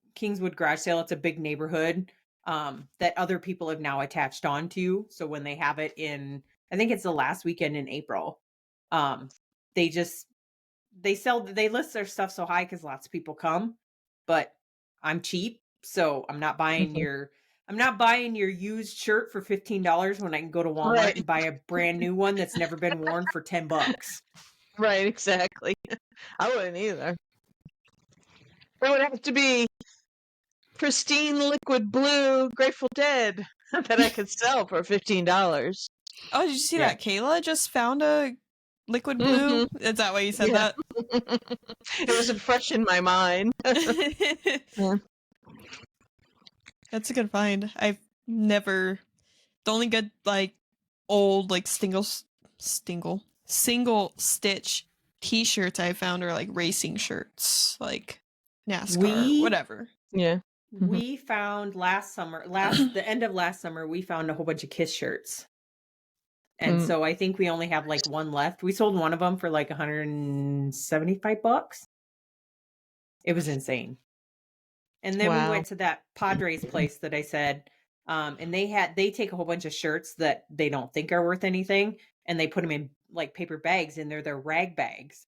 Garage Sale. It's a big neighborhood that other people have now attached on to. So when they have it in, I think it's the last weekend in April, um, they list their stuff so high because lots of people come. But I'm cheap, so I'm not buying Mhm. your used shirt for $15 when I can go to Walmart Right, and buy a brand new one that's never been worn for $10. right, exactly. I wouldn't either. It would have to be pristine liquid blue Grateful Dead that I could sell for $15. Oh, did you see Yeah. that Kayla just found a liquid Mhm. blue? Is that why you said Yeah. that? It wasn't fresh in my mind. Yeah. That's a good find. I've never the only good like old like single stitch t-shirts I found are like racing shirts, like NASCAR, We whatever. Yeah. Mhm. we found the end of last summer, we found a whole bunch of Kiss shirts. And Mm. so I think we only have like one left. We sold one of them for like $175. It was insane. And then we Wow. went to that Padres place that I said, and they take a whole bunch of shirts that they don't think are worth anything, and they put them in like paper bags, and they're rag bags.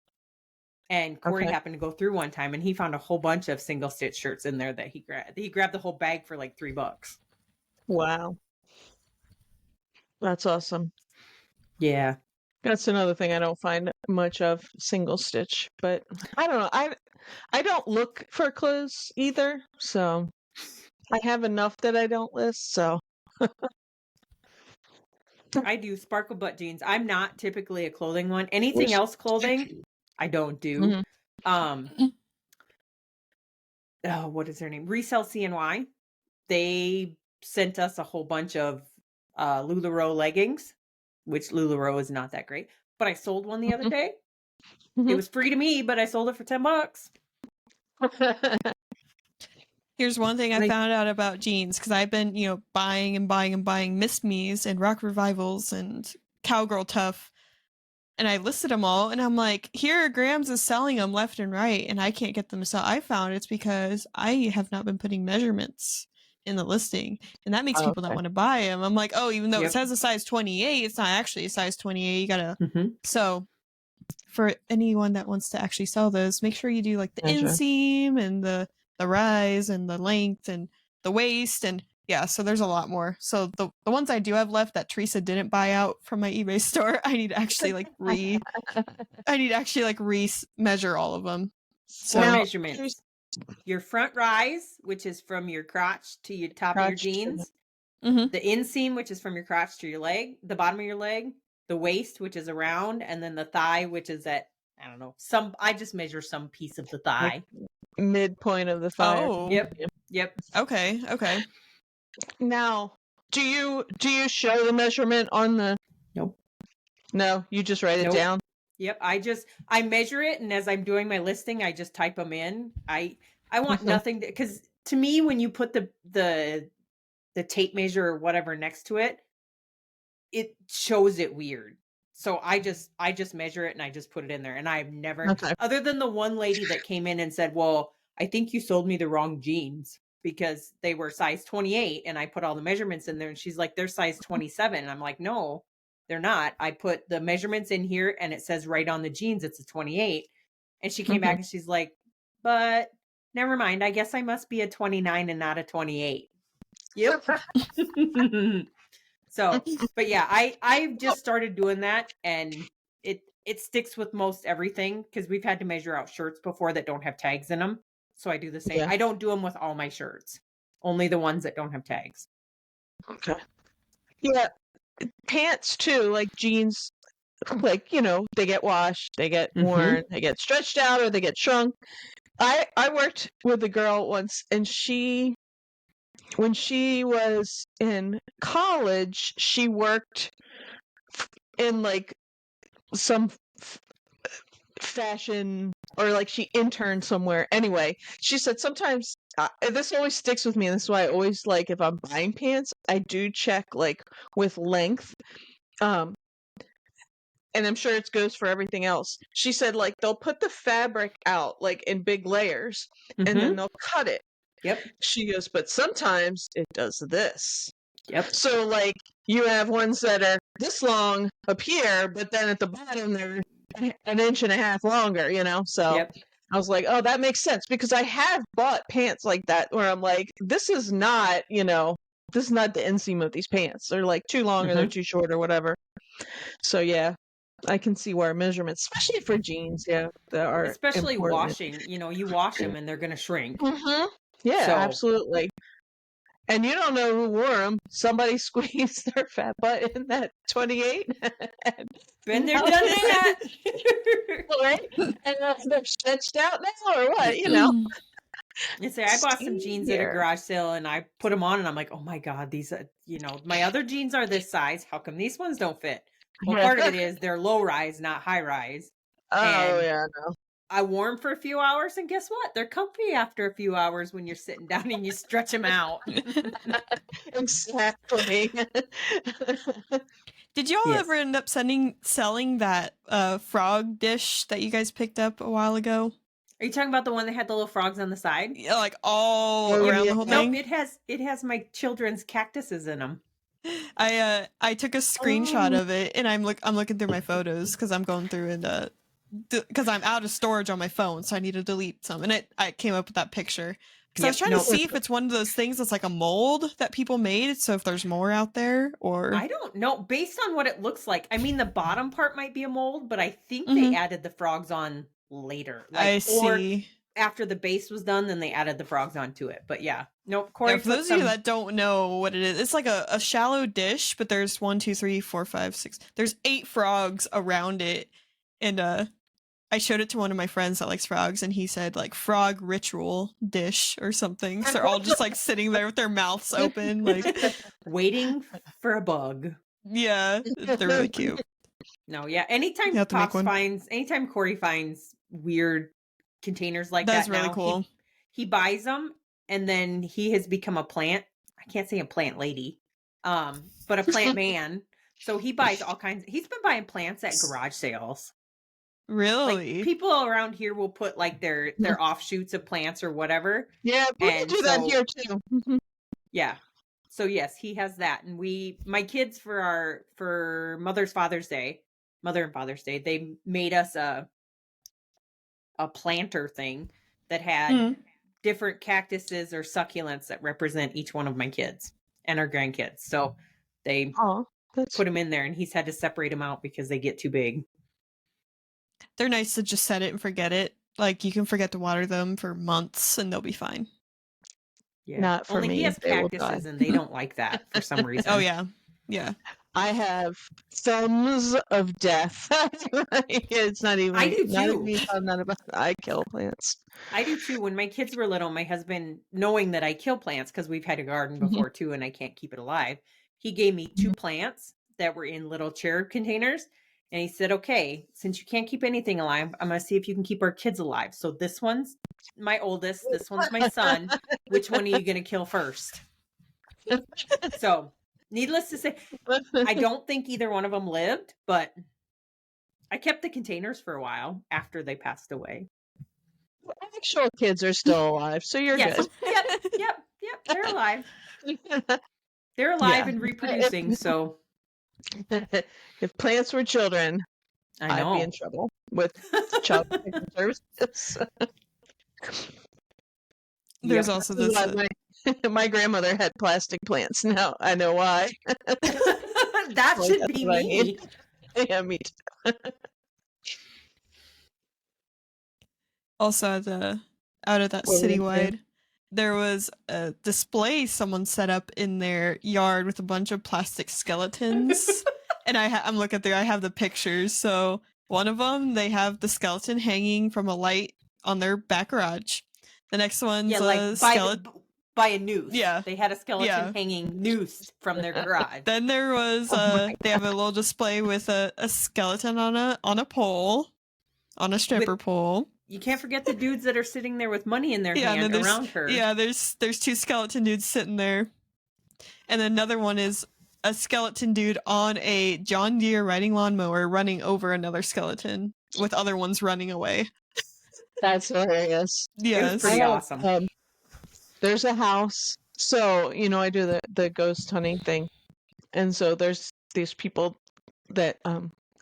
And Corey Okay. happened to go through one time, and he found a whole bunch of single stitch shirts in there that he grabbed. He grabbed the whole bag for like $3. Wow. That's awesome. Yeah. That's another thing I don't find much of, single stitch. But I don't know. I don't look for clothes either, so I have enough that I don't list. So I do sparkle butt jeans. I'm not typically a clothing one. Anything Wish- else clothing, I don't do. Mhm. What is their name? Resell CNY. They sent us a whole bunch of LuLaRoe leggings, which LuLaRoe is not that great. But I sold one the other day. It Mhm. was free to me, but I sold it for $10. Here's one thing I Like- found out about jeans because I've been, buying and buying and buying Miss Me's and Rock Revivals and Cowgirl Tough, and I listed them all, and I'm like, here Grams is selling them left and right, and I can't get them to sell. I found it's because I have not been putting measurements in the listing, and that makes Oh, people not okay. want to buy them. I'm like, oh, even though Yep. it says a size 28, it's not actually a size 28. You gotta Mm-hmm. So for anyone that wants to actually sell those, make sure you do like the Gotcha. inseam and the rise and the length and the waist, and yeah, so there's a lot more. So the ones I do have left that Teresa didn't buy out from my eBay store, I need to actually measure all of them. Four So Now, measurements. Your front rise, which is from your crotch to your top of your crotch to the- jeans, Mm-hmm. the inseam, which is from your crotch to your leg, the bottom of your leg, the waist, which is around, and then the thigh, which is at, I don't know, I just measure some piece of the thigh. Midpoint of the thigh. Oh. Yep. Okay. Now, do you show the measurement on the? Nope. No, you just write it Nope. down. Yep. I measure it, and as I'm doing my listing, I just type them in. I want nothing because to me, when you put the tape measure or whatever next to it, it shows it weird. So I just measure it and I just put it in there. And I've never, other than the one lady that came in and said, well, I think you sold me the wrong jeans because they were size 28 and I put all the measurements in there. And she's like, they're size 27. And I'm like, no, they're not. I put the measurements in here and it says right on the jeans, it's a 28. And she came back and she's like, but never mind. I guess I must be a 29 and not a 28. Yep. So, but yeah, I've just started doing that, and it sticks with most everything because we've had to measure out shirts before that don't have tags in them. So I do the same. Yeah. I don't do them with all my shirts, only the ones that don't have tags. Okay. Yeah, pants too, like jeans, like they get washed, they get worn, they get stretched out, or they get shrunk. I worked with a girl once, and when she was in college, she worked in like some fashion, or like she interned somewhere. Anyway, she said sometimes this always sticks with me, and this is why I always, like, if I'm buying pants, I do check like with length. And I'm sure it goes for everything else. She said, like, they'll put the fabric out like in big layers, and then they'll cut it. Yep. She goes, but sometimes it does this. Yep. So, like, you have ones that are this long up here, but then at the bottom they're an inch and a half longer, So Yep. I was like, oh, that makes sense, because I have bought pants like that where I'm like, this is not the inseam of these pants. They're like too long or they're too short or whatever. So yeah, I can see where measurements, especially for jeans, that are especially important. washing. You wash them and they're going to shrink. Yeah, So, absolutely. And you don't know who wore them. Somebody squeezed their fat butt in that 28. Been there, done that. Right? And they're stretched out now, or what? You say, I bought some jeans at a garage sale and I put them on and I'm like, oh my God, these are, my other jeans are this size. How come these ones don't fit? Well, part of it is they're low rise, not high rise. Oh, yeah, no. I wore them for a few hours, and guess what? They're comfy after a few hours when you're sitting down and you stretch them out. Exactly. Did y'all ever end up selling that frog dish that you guys picked up a while ago? Are you talking about the one that had the little frogs on the side? Yeah, like all around the whole thing? Nope, it has my children's cactuses in them. I took a screenshot of it, and I'm looking through my photos because I'm going through and because I'm out of storage on my phone, so I need to delete some, and I came up with that picture because I was trying to see if it's one of those things that's like a mold that people made, so if there's more out there, or I don't know. Based on what it looks like, I mean, the bottom part might be a mold, but I think they added the frogs on later. I see. Or after the base was done, then they added the frogs onto it. But yeah, nope. Corey, for those of you that don't know what it is, it's like a shallow dish, but there's 1, 2, 3, 4, 5, 6. There's 8 frogs around it, and I showed it to one of my friends that likes frogs, and he said like frog ritual dish or something. So they're all just like sitting there with their mouths open, like waiting for a bug. Yeah, they're really cute. No, yeah. Anytime Corey finds weird containers like that's that, really now, cool. He buys them, and then he has become a plant. I can't say a plant lady, but a plant man. So he buys all kinds. He's been buying plants at garage sales. Really? Like, people around here will put like their offshoots of plants or whatever. Yeah, people do that here too. Yeah. So yes, he has that, and my kids for Mother and Father's Day, they made us a planter thing that had different cactuses or succulents that represent each one of my kids and our grandkids. So they put them in there, and he's had to separate them out because they get too big. They're nice to just set it and forget it. Like, you can forget to water them for months and they'll be fine. Yeah. Not for Only he me. has They will die. cactuses and they don't like that for some reason. Oh yeah. Yeah. I have thumbs of death. It's not even. I do Not too. even. Not about. I kill plants. I do too. When my kids were little, my husband, knowing that I kill plants because we've had a garden Mhm. before too, and I can't keep it alive, he gave me 2 plants that were in little chair containers. And he said, okay, since you can't keep anything alive, I'm going to see if you can keep our kids alive. So this one's my oldest, this one's my son. Which one are you going to kill first? So, needless to say, I don't think either one of them lived, but I kept the containers for a while after they passed away. Actual kids are still alive, so you're Yes. Yep. They're alive. good. They're alive Yeah. and reproducing, so If plants were children, I I'd be in know. trouble with child protection services. There's Yep. also this. My grandmother had plastic plants. Now I know why. That Like, should that's be what I me. need. Yeah, me too. Also, out of that What were you saying? citywide, there was a display someone set up in their yard with a bunch of plastic skeletons, and I'm looking through. I have the pictures. So one of them, they have the skeleton hanging from a light on their back garage. The next one's Yeah, a like skeleton. by a noose. Yeah. They had a skeleton Yeah. hanging noosed from their garage. Then there was they have a little display with a skeleton on a pole, on a stripper pole. You can't forget the dudes that are sitting there with money in their Yeah, and hand then around her. Yeah, there's 2 skeleton dudes sitting there. And then another one is a skeleton dude on a John Deere riding lawnmower running over another skeleton with other ones running away. That's hilarious. Yes. It was pretty awesome. There's a house. So, I do the ghost hunting thing. And so there's these people that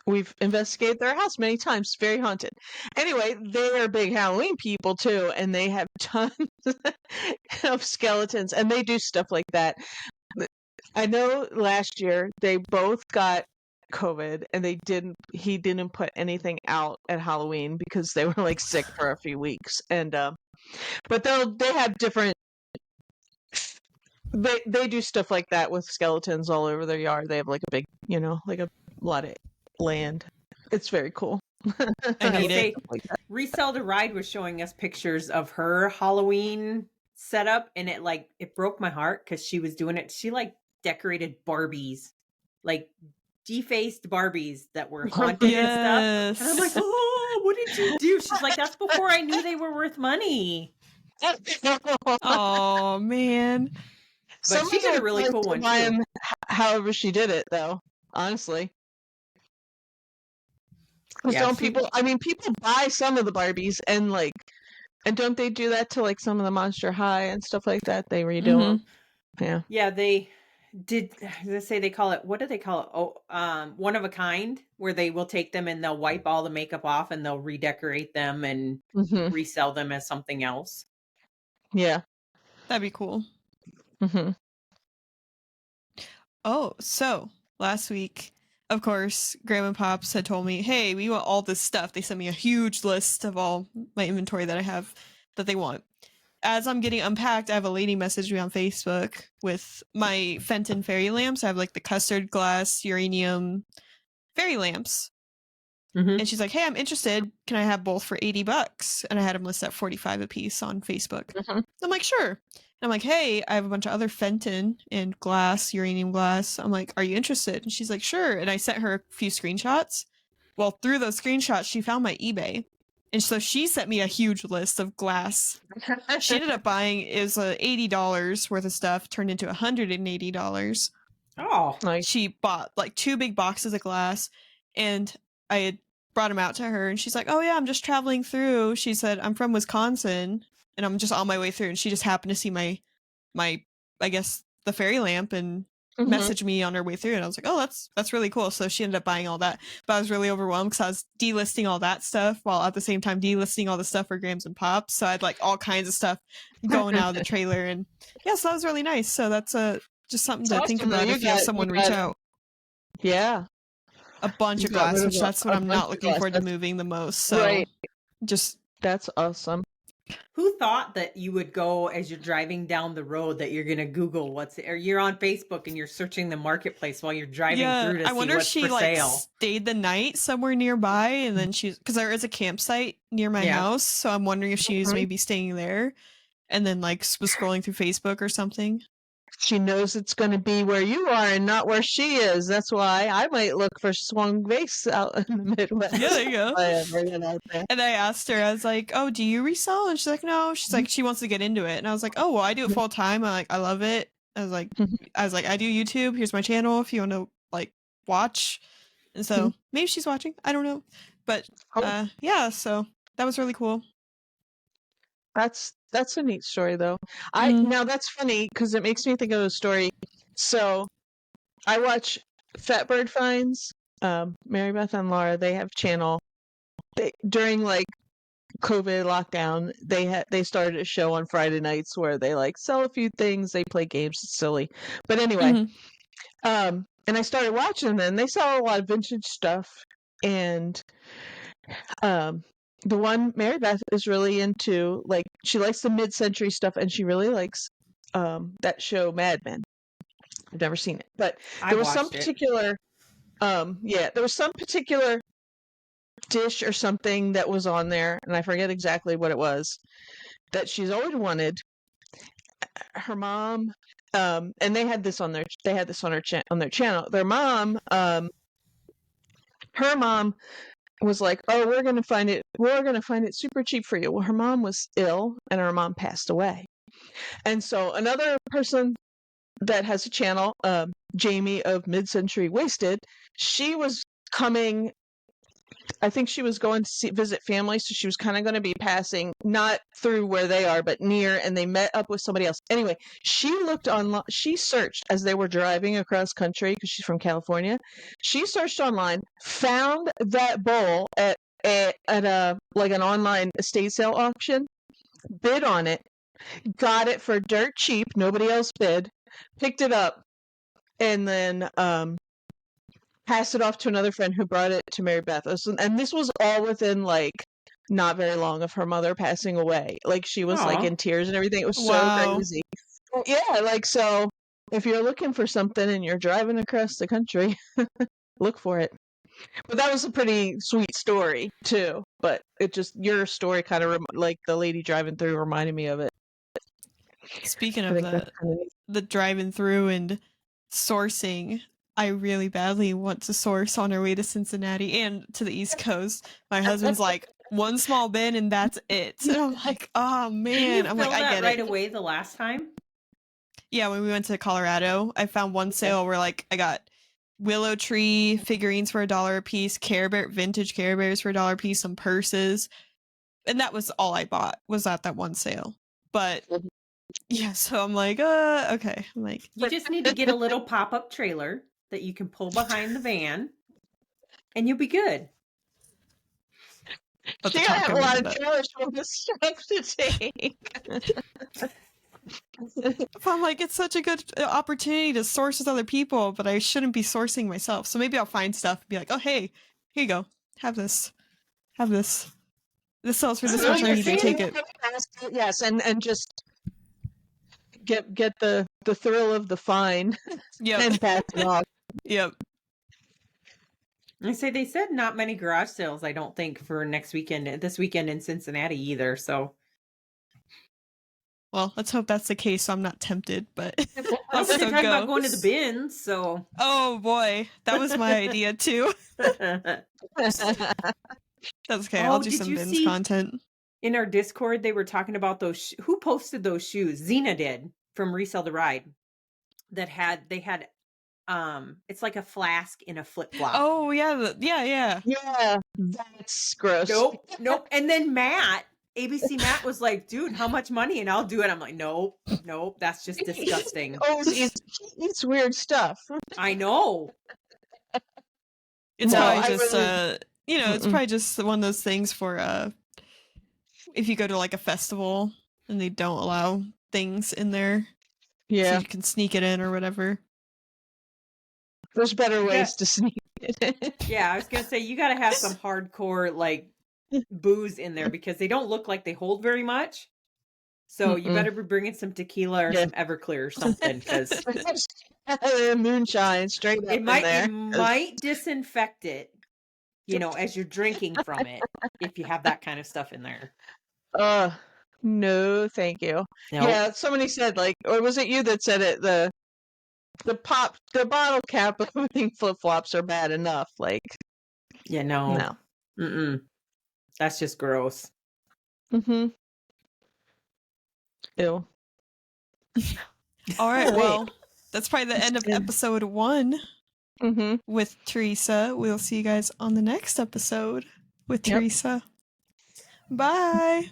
we've investigated their house many times. It's very haunted. Anyway, they are big Halloween people too, and they have tons of skeletons, and they do stuff like that. I know last year they both got COVID, and he didn't put anything out at Halloween because they were like sick for a few weeks. And but they have different. They do stuff like that with skeletons all over their yard. They have like a big, like a lot of land. It's very cool. I need it. Resell to Ride was showing us pictures of her Halloween setup, and it broke my heart because she was doing it. She decorated Barbies, like defaced Barbies that were haunted and stuff. And I'm like, oh, what did you do? She's like, that's before I knew they were worth money. Oh man. But she did a really cool one too. However she did it, though, honestly. Yeah, people buy some of the Barbies and don't they do that to like some of the Monster High and stuff like that? They redo them. Yeah. Yeah, they did. They say they call it. What do they call it? Oh, one of a kind, where they will take them and they'll wipe all the makeup off and they'll redecorate them and resell them as something else. Yeah, that'd be cool. Mm-hmm. Oh, so last week, of course, Grandma and Pops had told me, hey, we want all this stuff. They sent me a huge list of all my inventory that I have that they want. As I'm getting unpacked, I have a lady message me on Facebook with my Fenton fairy lamps. I have like the custard glass, uranium fairy lamps. And she's like, hey, I'm interested. Can I have both for $80? And I had them listed at $45 a piece on Facebook. I'm like, sure. And I'm like, hey, I have a bunch of other Fenton and glass, uranium glass. I'm like, are you interested? And she's like, sure. And I sent her a few screenshots. Well, through those screenshots, she found my eBay. And so she sent me a huge list of glass. She ended up buying, it was $80 worth of stuff, turned into $180. Oh, nice. She bought like 2 big boxes of glass, and I had brought them out to her, and she's like, oh yeah, I'm just traveling through. She said, I'm from Wisconsin, and I'm just on my way through. And she just happened to see my I guess, the fairy lamp and messaged me on her way through. And I was like, oh, that's really cool. So she ended up buying all that. But I was really overwhelmed because I was delisting all that stuff while at the same time delisting all the stuff for Grams and Pops. So I had like all kinds of stuff going out of the trailer. And yeah, so that was really nice. So that's just something to think about if you have someone reach out. Yeah. A bunch of glass, which that's what I'm not looking forward to moving the most. So just that's awesome. Who thought that you would go as you're driving down the road that you're going to Google or you're on Facebook and you're searching the marketplace while you're driving through to I see wonder if what's for she like sale. stayed the night somewhere nearby, and then because there is a campsite near my house, so I'm wondering if she's maybe staying there, and then like was scrolling through Facebook or something. She knows it's going to be where you are and not where she is. That's why I might look for swung vase out in the Midwest. Yeah, there you go. Out there. And I asked her, I was like, "Oh, do you resell?" And she's like, "No." She's like, she wants to get into it, and I was like, "Oh, well, I do it full time. I love it." I was like, I do YouTube. Here's my channel if you want to like watch. And so maybe she's watching. I don't know, but yeah. So that was really cool. That's a neat story, though. Now that's funny because it makes me think of a story. So I watch Fatbird Finds. Mary Beth and Laura, they have channel. During like COVID lockdown, they started a show on Friday nights where they like sell a few things, they play games. It's silly, but anyway. And I started watching them. They sell a lot of vintage stuff, and the one Mary Beth is really into, like, she likes the mid-century stuff, and she really likes that show Mad Men. I've never seen it, but there was some particular there was some particular dish or something that was on there, and I forget exactly what it was, that she's always wanted. Her mom, and they had this on their channel. Their mom, her mom was like, "Oh, we're gonna find it super cheap for you." Well, her mom was ill, and her mom passed away. And so another person that has a channel, Jamie of Mid-Century Wasted, she was coming. I think she was going to visit family, so she was kind of going to be passing not through where they are, but near, and they met up with somebody else. Anyway, she looked online. She searched as they were driving across country because she's from California. She searched online, found that bowl at a like an online estate sale auction, bid on it, got it for dirt cheap. Nobody else bid, picked it up, and then passed it off to another friend who brought it to Mary Beth. And this was all within like not very long of her mother passing away. Like she was like in tears and everything. It was so crazy. Yeah, like so if you're looking for something and you're driving across the country, look for it. But that was a pretty sweet story too. But it just your story kind of like the lady driving through reminded me of it. Speaking of the driving through and sourcing, I really badly want to source on our way to Cincinnati and to the East Coast. My husband's like, one small bin and that's it. And I'm like, oh man. I'm like, I get it. Right away the last time? Yeah, when we went to Colorado, I found one sale where like I got willow tree figurines for $1 a piece, vintage Care Bears for $1 a piece, some purses. And that was all I bought was at that one sale. But yeah, so I'm like, okay. I'm like, you just need to get a little pop-up trailer that you can pull behind the van, and you'll be good. She got a lot of trailers from this stuff to take. I'm like, it's such a good opportunity to source with other people, but I shouldn't be sourcing myself. So maybe I'll find stuff and be like, oh, hey, here you go. Have this. This sells for this much. I need to take it. Yes, and just get the thrill of the find. Yep. And pass it off. Yep. I say they said not many garage sales, I don't think, for this weekend in Cincinnati either. So, well, let's hope that's the case. So I'm not tempted, but I'll still talk about going to the bins. So, oh boy, that was my idea too. That's okay. I'll do some bins content. In our Discord, they were talking about those. Who posted those shoes? Xena did from Resell the Ride. They had. It's like a flask in a flip flop. Oh yeah, yeah. Yeah, that's gross. Nope. And then ABC Matt was like, "Dude, how much money?" And I'll do it. I'm like, "Nope, that's just disgusting." He eats weird stuff. I know. It's probably just it's probably just one of those things for if you go to like a festival and they don't allow things in there. Yeah, so you can sneak it in or whatever. There's better ways to sneak it. Yeah, I was gonna say you gotta have some hardcore like booze in there because they don't look like they hold very much. So you better be bringing some tequila or Yeah. some Everclear or something, because moonshine straight up in there. it might disinfect it, as you're drinking from it, if you have that kind of stuff in there. No, thank you. Nope. Yeah, somebody said or was it you that said it? The bottle cap opening flip flops are bad enough. Yeah, no. No. Mm-mm. That's just gross. Mm-hmm. Ew. All right, Wait. well, that's probably the end of episode 1 Mm-hmm. with Teresa. We'll see you guys on the next episode with Yep. Teresa. Bye.